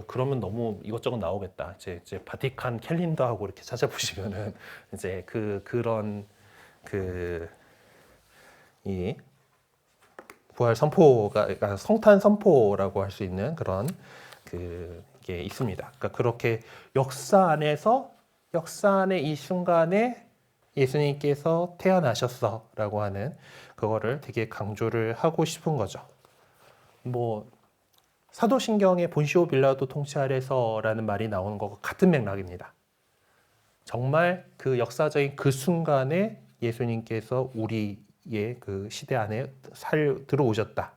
그러면 너무 이것저것 나오겠다. 이제 바티칸 캘린더하고 이렇게 찾아보시면은 이제 그런 이 부활 선포가, 그러니까 성탄 선포라고 할 수 있는 그런 게 있습니다. 그러니까 그렇게 역사 안에 이 순간에 예수님께서 태어나셨어라고 하는 그거를 되게 강조를 하고 싶은 거죠. 뭐 사도신경에 본시오 빌라도 통치 아래서라는 말이 나오는 것과 같은 맥락입니다. 정말 그 역사적인 그 순간에 예수님께서 우리의 그 시대 안에 들어오셨다.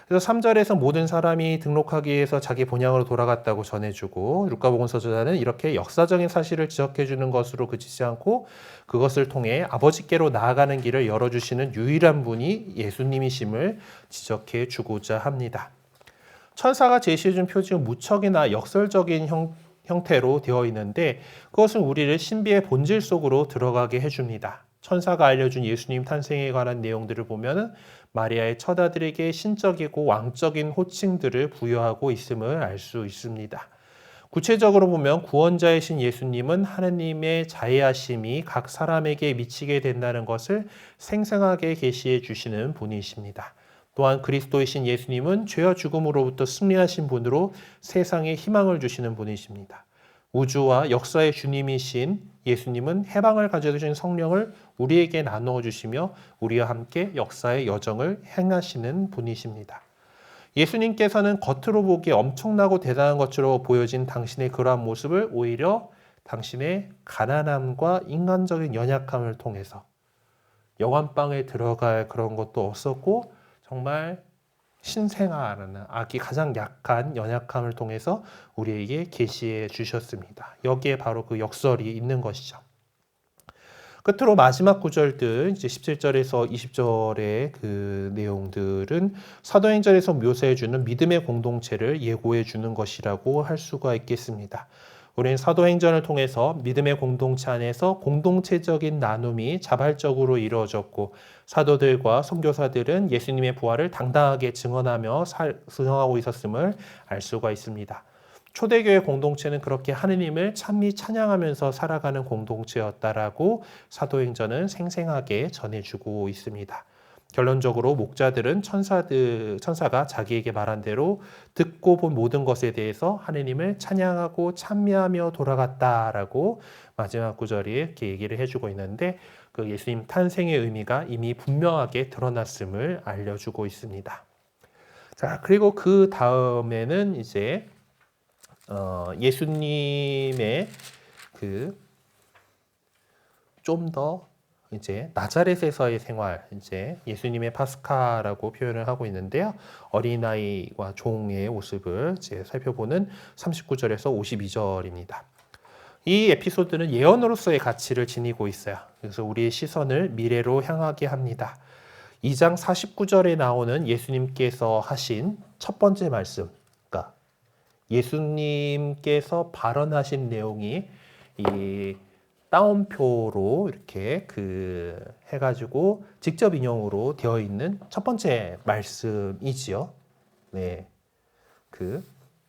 그래서 3절에서 모든 사람이 등록하기 위해서 자기 본향으로 돌아갔다고 전해주고, 루카복음서 저자는 이렇게 역사적인 사실을 지적해주는 것으로 그치지 않고 그것을 통해 아버지께로 나아가는 길을 열어주시는 유일한 분이 예수님이심을 지적해주고자 합니다. 천사가 제시해준 표지는 무척이나 역설적인 형태로 되어 있는데 그것은 우리를 신비의 본질 속으로 들어가게 해줍니다. 천사가 알려준 예수님 탄생에 관한 내용들을 보면 마리아의 처자들에게 신적이고 왕적인 호칭들을 부여하고 있음을 알 수 있습니다. 구체적으로 보면 구원자이신 예수님은 하느님의 자애하심이 각 사람에게 미치게 된다는 것을 생생하게 계시해 주시는 분이십니다. 또한 그리스도이신 예수님은 죄와 죽음으로부터 승리하신 분으로 세상에 희망을 주시는 분이십니다. 우주와 역사의 주님이신 예수님은 해방을 가져주신 성령을 우리에게 나누어 주시며 우리와 함께 역사의 여정을 행하시는 분이십니다. 예수님께서는 겉으로 보기에 엄청나고 대단한 것으로 보여진 당신의 그러한 모습을 오히려 당신의 가난함과 인간적인 연약함을 통해서, 영안방에 들어갈 그런 것도 없었고 정말 신생아라는 아기 가장 약한 연약함을 통해서 우리에게 계시해 주셨습니다. 여기에 바로 그 역설이 있는 것이죠. 끝으로 마지막 구절들, 이제 17절에서 20절의 그 내용들은 사도행전에서 묘사해 주는 믿음의 공동체를 예고해 주는 것이라고 할 수가 있겠습니다. 우리는 사도행전을 통해서 믿음의 공동체 안에서 공동체적인 나눔이 자발적으로 이루어졌고 사도들과 선교사들은 예수님의 부활을 당당하게 증언하며 승하고 있었음을 알 수가 있습니다. 초대교회 공동체는 그렇게 하느님을 참미 찬양하면서 살아가는 공동체였다라고 사도행전은 생생하게 전해주고 있습니다. 결론적으로 목자들은 천사가 자기에게 말한 대로 듣고 본 모든 것에 대해서 하느님을 찬양하고 찬미하며 돌아갔다라고 마지막 구절이 이렇게 얘기를 해주고 있는데 그 예수님 탄생의 의미가 이미 분명하게 드러났음을 알려주고 있습니다. 자, 그리고 그 다음에는 이제 예수님의 좀 더 이제 나자렛에서의 생활, 이제 예수님의 파스카라고 표현을 하고 있는데요. 어린아이와 종의 모습을 이제 살펴보는 39절에서 52절입니다. 이 에피소드는 예언으로서의 가치를 지니고 있어요. 그래서 우리의 시선을 미래로 향하게 합니다. 2장 49절에 나오는 예수님께서 하신 첫 번째 말씀, 그러니까 예수님께서 발언하신 내용이 이 따옴표로 이렇게 해가지고 직접 인용으로 되어 있는 첫 번째 말씀이지요. 네.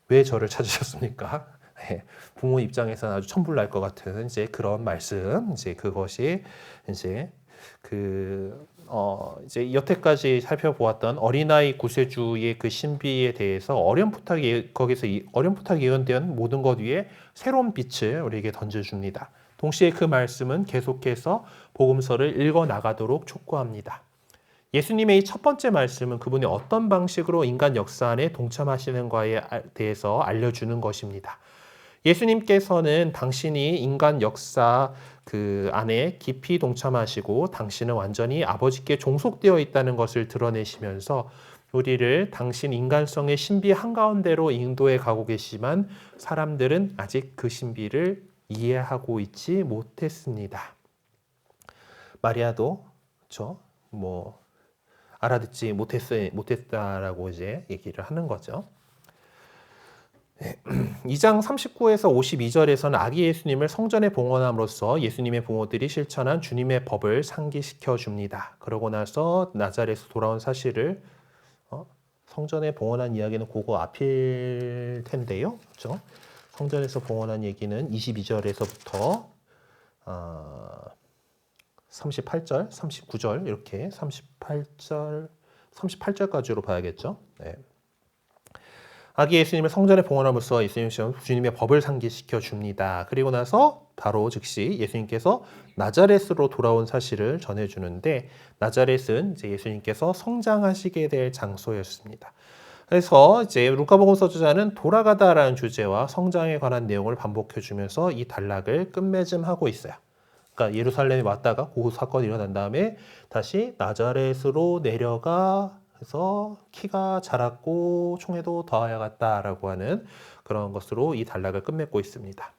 왜 저를 찾으셨습니까? 네. 부모 입장에서는 아주 천불 날 것 같은 이제 그런 말씀, 이제 그것이 이제 이제 여태까지 살펴보았던 어린아이 구세주의 그 신비에 대해서 거기서 어렴풋하게 예언된 모든 것 위에 새로운 빛을 우리에게 던져줍니다. 동시에 그 말씀은 계속해서 복음서를 읽어 나가도록 촉구합니다. 예수님의 이 첫 번째 말씀은 그분이 어떤 방식으로 인간 역사 안에 동참하시는가에 대해서 알려주는 것입니다. 예수님께서는 당신이 인간 역사 그 안에 깊이 동참하시고 당신은 완전히 아버지께 종속되어 있다는 것을 드러내시면서 우리를 당신 인간성의 신비 한가운데로 인도해 가고 계시지만 사람들은 아직 그 신비를 이해하고 있지 못했습니다. 마리아도 그렇죠? 알아듣지 못했다라고 이제 얘기를 하는 거죠. 2장 39에서 52절에서는 아기 예수님을 성전에 봉헌함으로써 예수님의 부모들이 실천한 주님의 법을 상기시켜 줍니다. 그러고 나서 나자렛에서 돌아온 사실을 성전에 봉헌한 이야기는 그거 앞일 텐데요. 그렇죠? 성전에서 봉헌한 얘기는 22절에서부터 38절, 39절 이렇게 38절까지로 봐야겠죠. 네. 아기 예수님을 성전에 봉헌함으로써 예수님 주님의 법을 상기시켜 줍니다. 그리고 나서 바로 즉시 예수님께서 나자렛으로 돌아온 사실을 전해주는데 나자렛은 이제 예수님께서 성장하시게 될 장소였습니다. 그래서 이제 루카복음서 저자는 돌아가다라는 주제와 성장에 관한 내용을 반복해주면서 이 단락을 끝맺음하고 있어요. 그러니까 예루살렘에 왔다가 그 사건이 일어난 다음에 다시 나자렛으로 내려가 그래서 키가 자랐고 총에도 더하여갔다라고 하는 그런 것으로 이 단락을 끝맺고 있습니다.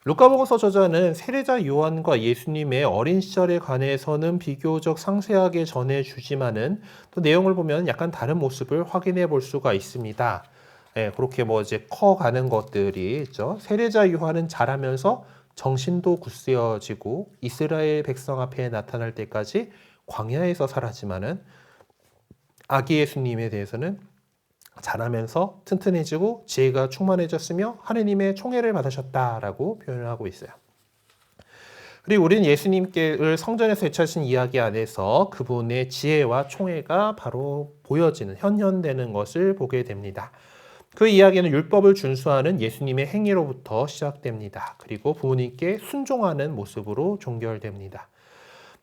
루카복음서 저자는 세례자 요한과 예수님의 어린 시절에 관해서는 비교적 상세하게 전해주지만은 또 내용을 보면 약간 다른 모습을 확인해 볼 수가 있습니다. 그렇게 이제 커가는 것들이 있죠. 세례자 요한은 자라면서 정신도 굳세어지고 이스라엘 백성 앞에 나타날 때까지 광야에서 살았지만은 아기 예수님에 대해서는 자라면서 튼튼해지고 지혜가 충만해졌으며 하느님의 총애를 받으셨다라고 표현을 하고 있어요. 그리고 우리는 예수님께를 성전에서 외쳐진 이야기 안에서 그분의 지혜와 총애가 바로 보여지는 현현되는 것을 보게 됩니다. 그 이야기는 율법을 준수하는 예수님의 행위로부터 시작됩니다. 그리고 부모님께 순종하는 모습으로 종결됩니다.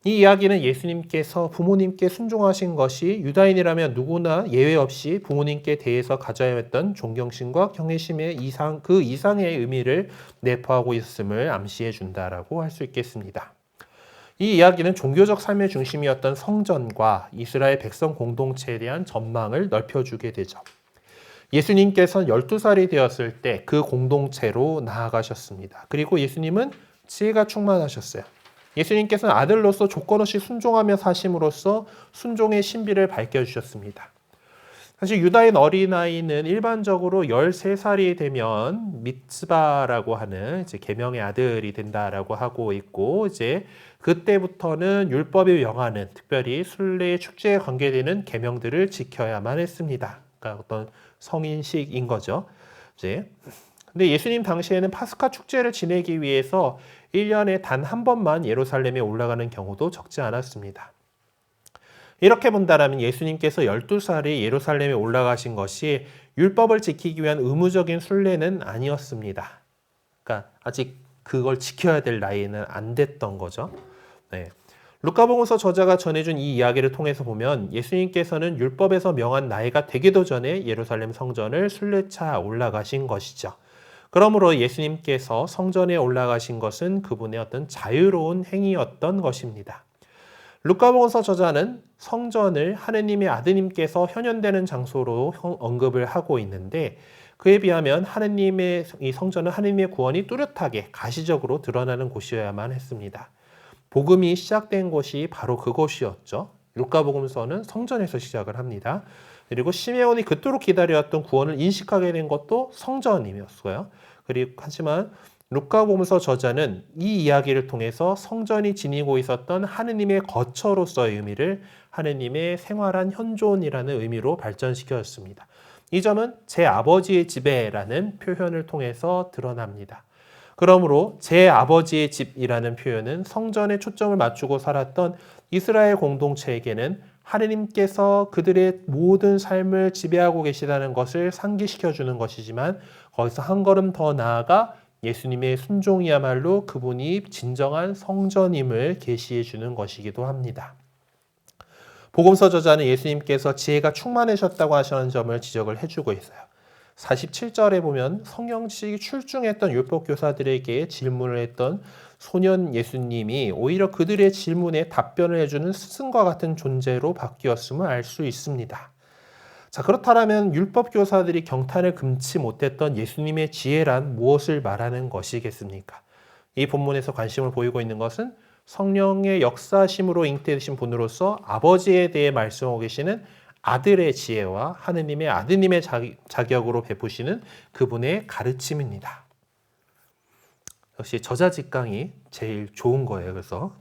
이 이야기는 예수님께서 부모님께 순종하신 것이 유다인이라면 누구나 예외 없이 부모님께 대해서 가져야 했던 존경심과 경외심의 그 이상의 의미를 내포하고 있음을 암시해 준다라고 할 수 있겠습니다. 이 이야기는 종교적 삶의 중심이었던 성전과 이스라엘 백성 공동체에 대한 전망을 넓혀주게 되죠. 예수님께서는 12살이 되었을 때 그 공동체로 나아가셨습니다. 그리고 예수님은 지혜가 충만하셨어요. 예수님께서는 아들로서 조건 없이 순종하며 사심으로써 순종의 신비를 밝혀주셨습니다. 사실 유다인 어린아이는 일반적으로 13살이 되면 미츠바라고 하는 이제 계명의 아들이 된다라고 하고 있고 이제 그때부터는 율법이 명하는 특별히 순례 축제에 관계되는 계명들을 지켜야만 했습니다. 그러니까 어떤 성인식인 거죠. 이제 근데 예수님 당시에는 파스카 축제를 지내기 위해서 1년에 단 한 번만 예루살렘에 올라가는 경우도 적지 않았습니다. 이렇게 본다면 예수님께서 12살이 예루살렘에 올라가신 것이 율법을 지키기 위한 의무적인 순례는 아니었습니다. 그러니까 아직 그걸 지켜야 될 나이는 안 됐던 거죠. 네. 루카복음서 저자가 전해준 이 이야기를 통해서 보면 예수님께서는 율법에서 명한 나이가 되기도 전에 예루살렘 성전을 순례차 올라가신 것이죠. 그러므로 예수님께서 성전에 올라가신 것은 그분의 어떤 자유로운 행위였던 것입니다. 루카복음서 저자는 성전을 하느님의 아드님께서 현현되는 장소로 언급을 하고 있는데 그에 비하면 하느님의 이 성전은 하느님의 구원이 뚜렷하게 가시적으로 드러나는 곳이어야만 했습니다. 복음이 시작된 곳이 바로 그곳이었죠. 루카복음서는 성전에서 시작을 합니다. 그리고 시메온이 그토록 기다려왔던 구원을 인식하게 된 것도 성전이었어요. 그리고 하지만 루카복음서 저자는 이 이야기를 통해서 성전이 지니고 있었던 하느님의 거처로서의 의미를 하느님의 생활한 현존이라는 의미로 발전시켰습니다. 이 점은 제 아버지의 집에라는 표현을 통해서 드러납니다. 그러므로 제 아버지의 집이라는 표현은 성전에 초점을 맞추고 살았던 이스라엘 공동체에게는 하느님께서 그들의 모든 삶을 지배하고 계시다는 것을 상기시켜주는 것이지만 거기서 한 걸음 더 나아가 예수님의 순종이야말로 그분이 진정한 성전임을 계시해 주는 것이기도 합니다. 복음서 저자는 예수님께서 지혜가 충만하셨다고 하시는 점을 지적을 해주고 있어요. 47절에 보면 성령 지식이 출중했던 율법교사들에게 질문을 했던 소년 예수님이 오히려 그들의 질문에 답변을 해주는 스승과 같은 존재로 바뀌었음을 알 수 있습니다. 자, 그렇다면 율법교사들이 경탄을 금치 못했던 예수님의 지혜란 무엇을 말하는 것이겠습니까? 이 본문에서 관심을 보이고 있는 것은 성령의 역사심으로 잉태되신 분으로서 아버지에 대해 말씀하고 계시는 아들의 지혜와 하느님의 아드님의 자격으로 베푸시는 그분의 가르침입니다. 역시 저자직강이 제일 좋은 거예요. 그래서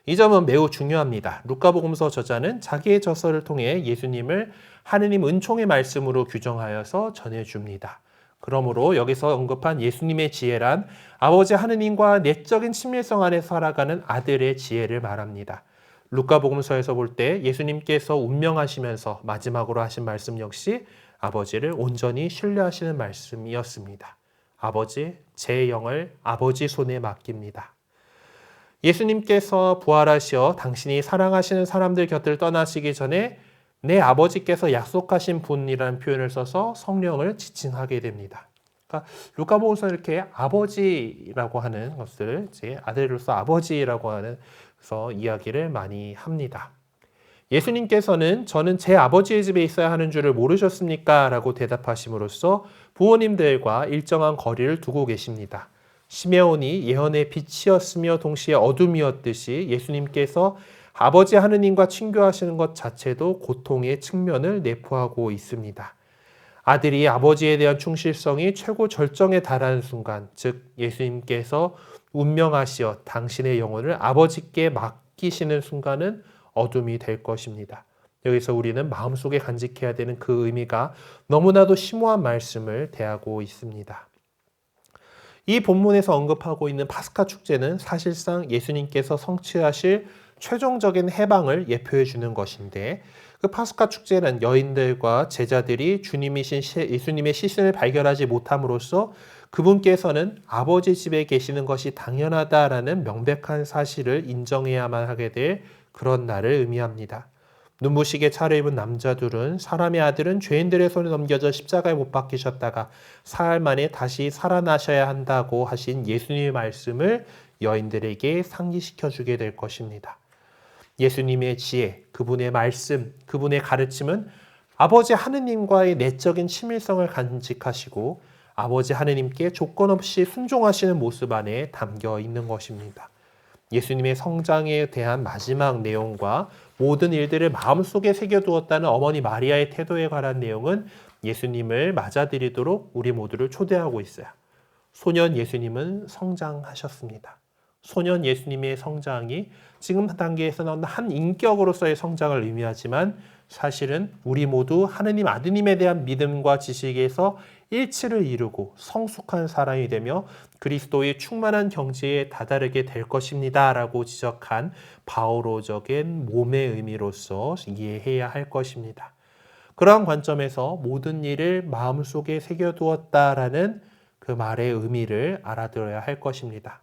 이 점은 매우 중요합니다. 루카복음서 저자는 자기의 저서를 통해 예수님을 하느님 은총의 말씀으로 규정하여서 전해줍니다. 그러므로 여기서 언급한 예수님의 지혜란 아버지 하느님과 내적인 친밀성 안에 살아가는 아들의 지혜를 말합니다. 루카복음서에서 볼 때 예수님께서 운명하시면서 마지막으로 하신 말씀 역시 아버지를 온전히 신뢰하시는 말씀이었습니다. 아버지, 제 영을 아버지 손에 맡깁니다. 예수님께서 부활하시어 당신이 사랑하시는 사람들 곁을 떠나시기 전에 내 아버지께서 약속하신 분이라는 표현을 써서 성령을 지칭하게 됩니다. 그러니까 루카복음서 이렇게 아버지라고 하는 것을 이제 아들로서 아버지라고 하는 그래서 이야기를 많이 합니다. 예수님께서는 저는 제 아버지의 집에 있어야 하는 줄을 모르셨습니까? 라고 대답하심으로써 부모님들과 일정한 거리를 두고 계십니다. 시메온이 예언의 빛이었으며 동시에 어둠이었듯이 예수님께서 아버지 하느님과 친교하시는 것 자체도 고통의 측면을 내포하고 있습니다. 아들이 아버지에 대한 충실성이 최고 절정에 달하는 순간, 즉 예수님께서 운명하시어 당신의 영혼을 아버지께 맡기시는 순간은 어둠이 될 것입니다. 여기서 우리는 마음속에 간직해야 되는 그 의미가 너무나도 심오한 말씀을 대하고 있습니다. 이 본문에서 언급하고 있는 파스카 축제는 사실상 예수님께서 성취하실 최종적인 해방을 예표해 주는 것인데 그 파스카 축제는 여인들과 제자들이 주님이신 예수님의 시신을 발견하지 못함으로써 그분께서는 아버지 집에 계시는 것이 당연하다라는 명백한 사실을 인정해야만 하게 될 그런 날을 의미합니다. 눈부시게 차려입은 남자들은 사람의 아들은 죄인들의 손에 넘겨져 십자가에 못 박히셨다가 사흘 만에 다시 살아나셔야 한다고 하신 예수님의 말씀을 여인들에게 상기시켜 주게 될 것입니다. 예수님의 지혜, 그분의 말씀, 그분의 가르침은 아버지 하느님과의 내적인 친밀성을 간직하시고 아버지 하느님께 조건 없이 순종하시는 모습 안에 담겨 있는 것입니다. 예수님의 성장에 대한 마지막 내용과 모든 일들을 마음속에 새겨두었다는 어머니 마리아의 태도에 관한 내용은 예수님을 맞아들이도록 우리 모두를 초대하고 있어요. 소년 예수님은 성장하셨습니다. 소년 예수님의 성장이 지금 단계에서는 한 인격으로서의 성장을 의미하지만 사실은 우리 모두 하느님 아드님에 대한 믿음과 지식에서 일치를 이루고 성숙한 사람이 되며 그리스도의 충만한 경지에 다다르게 될 것입니다. 라고 지적한 바오로적인 몸의 의미로서 이해해야 할 것입니다. 그러한 관점에서 모든 일을 마음속에 새겨두었다라는 그 말의 의미를 알아들어야 할 것입니다.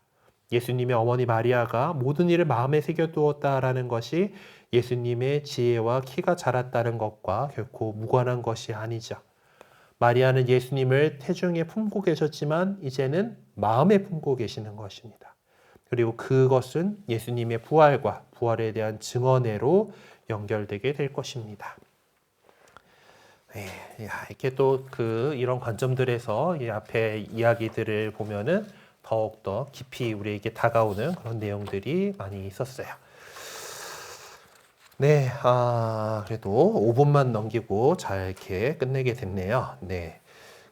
예수님의 어머니 마리아가 모든 일을 마음에 새겨두었다라는 것이 예수님의 지혜와 키가 자랐다는 것과 결코 무관한 것이 아니죠. 마리아는 예수님을 태중에 품고 계셨지만 이제는 마음에 품고 계시는 것입니다. 그리고 그것은 예수님의 부활과 부활에 대한 증언회로 연결되게 될 것입니다. 네, 이렇게 또 이런 관점들에서 이 앞에 이야기들을 보면은 더욱더 깊이 우리에게 다가오는 그런 내용들이 많이 있었어요. 네, 그래도 5분만 넘기고 잘 이렇게 끝내게 됐네요. 네.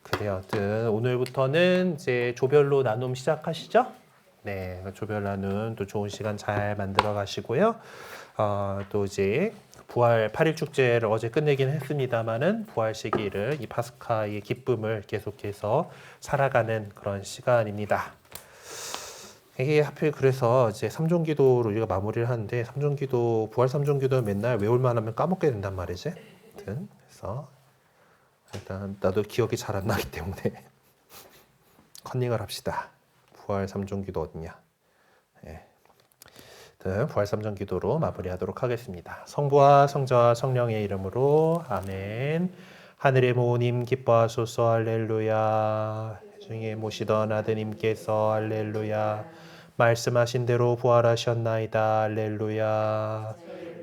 그래요. 하여튼 오늘부터는 이제 조별로 나눔 시작하시죠? 네. 조별 나눔 또 좋은 시간 잘 만들어 가시고요. 또 이제 부활 8일 축제를 어제 끝내긴 했습니다만은 부활 시기를 이 파스카의 기쁨을 계속해서 살아가는 그런 시간입니다. 이게 하필 그래서 이제 삼종기도로 우리가 마무리를 하는데 삼종기도 부활 삼종기도 맨날 외울만 하면 까먹게 된단 말이지. 그래서 일단 나도 기억이 잘 안 나기 때문에 컨닝을 합시다. 부활 3종 기도 어딨냐? 예. 부활 3종 기도로 마무리하도록 하겠습니다. 성부와 성자와 성령의 이름으로 아멘. 하늘의 모님 기뻐하소서 할렐루야. 중에 모시던 아드님께서 할렐루야. 말씀하신 대로 부활하셨나이다 할렐루야.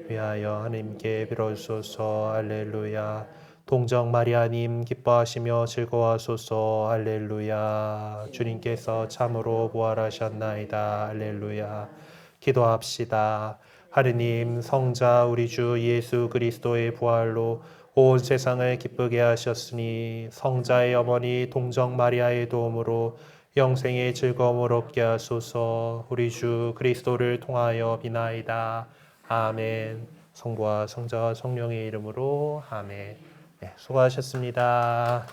위하여 하나님께 빌어주소서 할렐루야. 동정 마리아님 기뻐하시며 즐거워하소서 할렐루야. 주님께서 참으로 부활하셨나이다 할렐루야. 기도합시다. 하느님 성자 우리 주 예수 그리스도의 부활로 온 세상을 기쁘게 하셨으니 성자의 어머니 동정 마리아의 도움으로 영생의 즐거움을 얻게 하소서. 우리 주 그리스도를 통하여 비나이다. 아멘. 성부와 성자와 성령의 이름으로 아멘. 네, 수고하셨습니다.